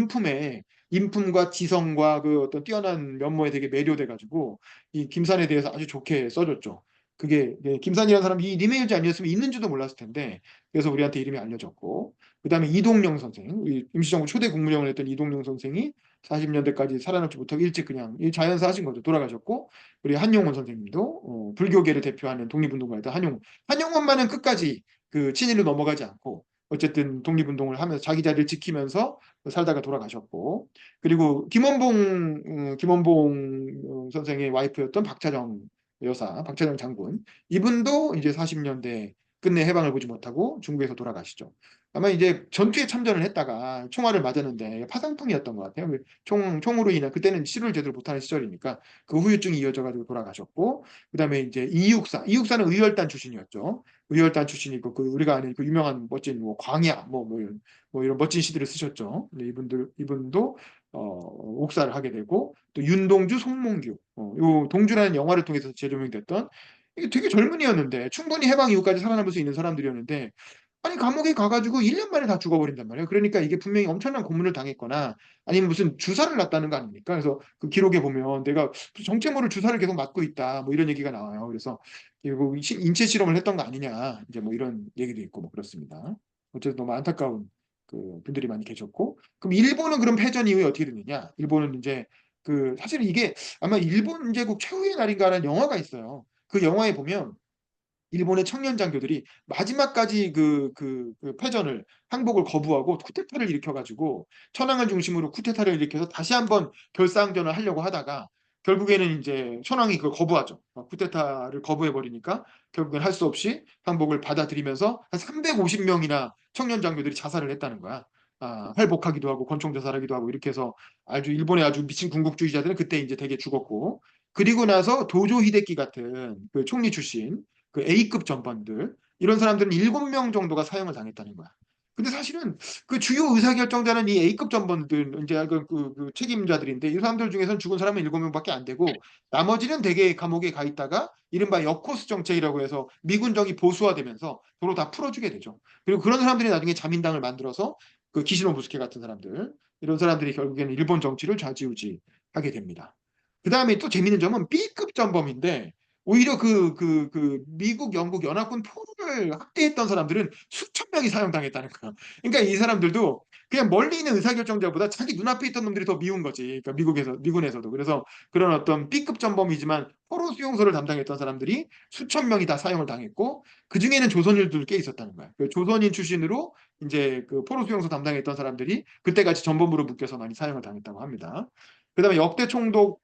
인품과 지성과 그 어떤 뛰어난 면모에 되게 매료돼가지고 이 김산에 대해서 아주 좋게 써줬죠. 그게 김산이라는 사람이 이 리메일즈 아니었으면 있는지도 몰랐을 텐데 그래서 우리한테 이름이 알려졌고 그다음에 이동영 선생 우리 임시정부 초대 국무령을 했던 이동영 선생이 40년대까지 살아남지 못하고 일찍 그냥 자연사 하신 거죠. 돌아가셨고 우리 한용운 선생님도 불교계를 대표하는 독립운동가였던 한용운만은 끝까지 그 친일로 넘어가지 않고 어쨌든 독립운동을 하면서 자기 자리를 지키면서 살다가 돌아가셨고 그리고 김원봉 선생의 와이프였던 박차정 여사 박찬영 장군 이분도 이제 40년대 끝내 해방을 보지 못하고 중국에서 돌아가시죠. 아마 이제 전투에 참전을 했다가 총알을 맞았는데 파상풍이었던 것 같아요. 총으로 인한 그때는 치료를 제대로 못하는 시절이니까 그 후유증이 이어져 가지고 돌아가셨고 그다음에 이제 이육사는 의열단 출신이었죠. 의열단 출신이고 그 우리가 아는 그 유명한 멋진 뭐 광야 뭐 이런 멋진 시들을 쓰셨죠. 근데 이분도 옥사를 하게 되고 또 윤동주, 송몽규, 요 동주라는 영화를 통해서 재조명이 됐던 이게 되게 젊은이였는데 충분히 해방 이후까지 살아남을 수 있는 사람들이었는데 아니 감옥에 가가지고 1년 만에 다 죽어버린단 말이에요. 그러니까 이게 분명히 엄청난 고문을 당했거나 아니면 무슨 주사를 놨다는 거 아닙니까? 그래서 그 기록에 보면 내가 정체 모를 주사를 계속 맞고 있다 뭐 이런 얘기가 나와요. 그래서 이거 인체 실험을 했던 거 아니냐 이제 뭐 이런 얘기도 있고 뭐 그렇습니다. 어쨌든 너무 안타까운 그 분들이 많이 계셨고 그럼 일본은 그럼 패전 이후에 어떻게 됐느냐? 일본은 이제 그 사실 이게 아마 일본 제국 최후의 날인가라는 영화가 있어요. 그 영화에 보면 일본의 청년 장교들이 마지막까지 그 패전을 항복을 거부하고 쿠데타를 일으켜가지고 천황을 중심으로 쿠데타를 일으켜서 다시 한번 결사항전을 하려고 하다가 결국에는 이제 천황이 그걸 거부하죠. 쿠데타를 거부해 버리니까 결국엔 할 수 없이 항복을 받아들이면서 한 350명이나 청년 장교들이 자살을 했다는 거야. 활복하기도 하고 권총 자살하기도 하고 이렇게 해서 아주 일본의 아주 미친 군국주의자들은 그때 이제 되게 죽었고 그리고 나서 도조 히데키 같은 그 총리 출신 그 A급 전반들 이런 사람들은 7명 정도가 사형을 당했다는 거야. 근데 사실은 그 주요 의사결정자는 이 A급 전범들, 이제 그 책임자들인데 이 사람들 중에서는 죽은 사람은 7명밖에 안 되고 나머지는 대개 감옥에 가 있다가 이른바 역코스 정책이라고 해서 미군정이 보수화되면서 도로 다 풀어주게 되죠. 그리고 그런 사람들이 나중에 자민당을 만들어서 그 기시노 부스케 같은 사람들 이런 사람들이 결국에는 일본 정치를 좌지우지하게 됩니다. 그 다음에 또 재밌는 점은 B급 전범인데 오히려 그 미국, 영국 연합군 포로를 학대했던 사람들은 수천 명이 사형당했다는 거야. 그러니까 이 사람들도 그냥 멀리 있는 의사결정자보다 자기 눈앞에 있던 놈들이 더 미운 거지. 그러니까 미군에서도. 그래서 그런 어떤 B급 전범이지만 포로 수용소를 담당했던 사람들이 수천 명이 다 사형을 당했고 그 중에는 조선인들도 꽤 있었다는 거야. 그 조선인 출신으로 이제 그 포로 수용소 담당했던 사람들이 그때같이 전범으로 묶여서 많이 사형을 당했다고 합니다. 그다음에 역대 총독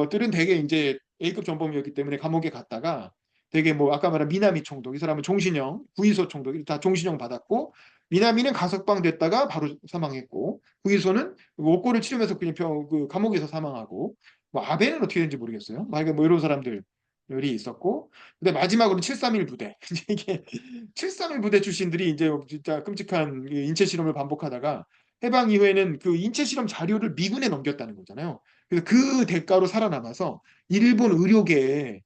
들은 되게 이제 A급 전범이었기 때문에 감옥에 갔다가 되게 뭐 아까 말한 미나미 총독 이 사람은 종신형 구이소 총독 다 종신형 받았고 미나미는 가석방 됐다가 바로 사망했고 구이소는 옥고를 치르면서 그냥 그 감옥에서 사망하고 뭐 아베는 어떻게 되는지 모르겠어요. 뭐 이런 사람들이 있었고 근데 마지막으로 731 부대 이게 731 부대 출신들이 이제 진짜 끔찍한 인체 실험을 반복하다가 해방 이후에는 그 인체 실험 자료를 미군에 넘겼다는 거잖아요. 그래서 그 대가로 살아남아서 일본 의료계의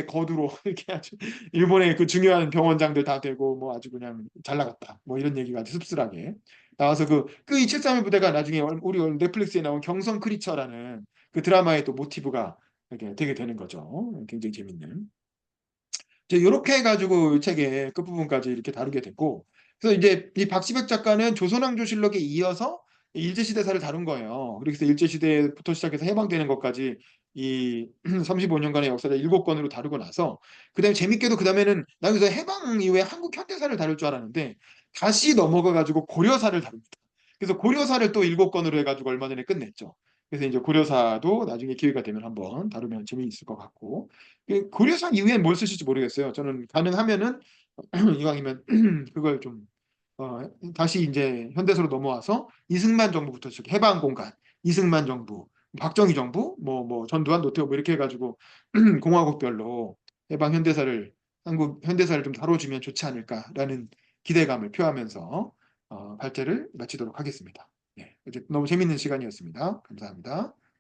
거두로 이렇게 아주 일본의 그 중요한 병원장들 다 되고 뭐 아주 그냥 잘 나갔다. 뭐 이런 얘기가 아주 씁쓸하게 나와서 그 731 부대가 나중에 우리 넷플릭스에 나온 경성 크리처라는 그 드라마의 또 모티브가 이렇게 되게 되는 거죠. 굉장히 재밌는. 이제 이렇게 해가지고 이 책의 끝부분까지 이렇게 다루게 됐고, 그래서 이제 이 박시백 작가는 조선왕조실록에 이어서 일제시대사를 다룬 거예요. 그래서 일제시대부터 시작해서 해방되는 것까지 이 35년간의 역사를 7권으로 다루고 나서, 그다음에 재밌게도 그다음에는 나 여기서 해방 이후에 한국 현대사를 다룰 줄 알았는데 다시 넘어가가지고 고려사를 다룹니다. 그래서 고려사를 또 7권으로 해가지고 얼마 전에 끝냈죠. 그래서 이제 고려사도 나중에 기회가 되면 한번 다루면 재미있을 것 같고. 그 고려상 이후엔 뭘 쓰실지 모르겠어요. 저는 가능하면은 이왕이면 그걸 좀 다시 이제 현대사로 넘어와서 이승만 정부부터 시작 해방공간, 이승만 정부, 박정희 정부, 뭐 전두환, 노태우 뭐 이렇게 해가지고 공화국별로 해방 현대사를 한국 현대사를 좀 다뤄주면 좋지 않을까라는 기대감을 표하면서 발제를 마치도록 하겠습니다. 네, 이제 너무 재밌는 시간이었습니다. 감사합니다.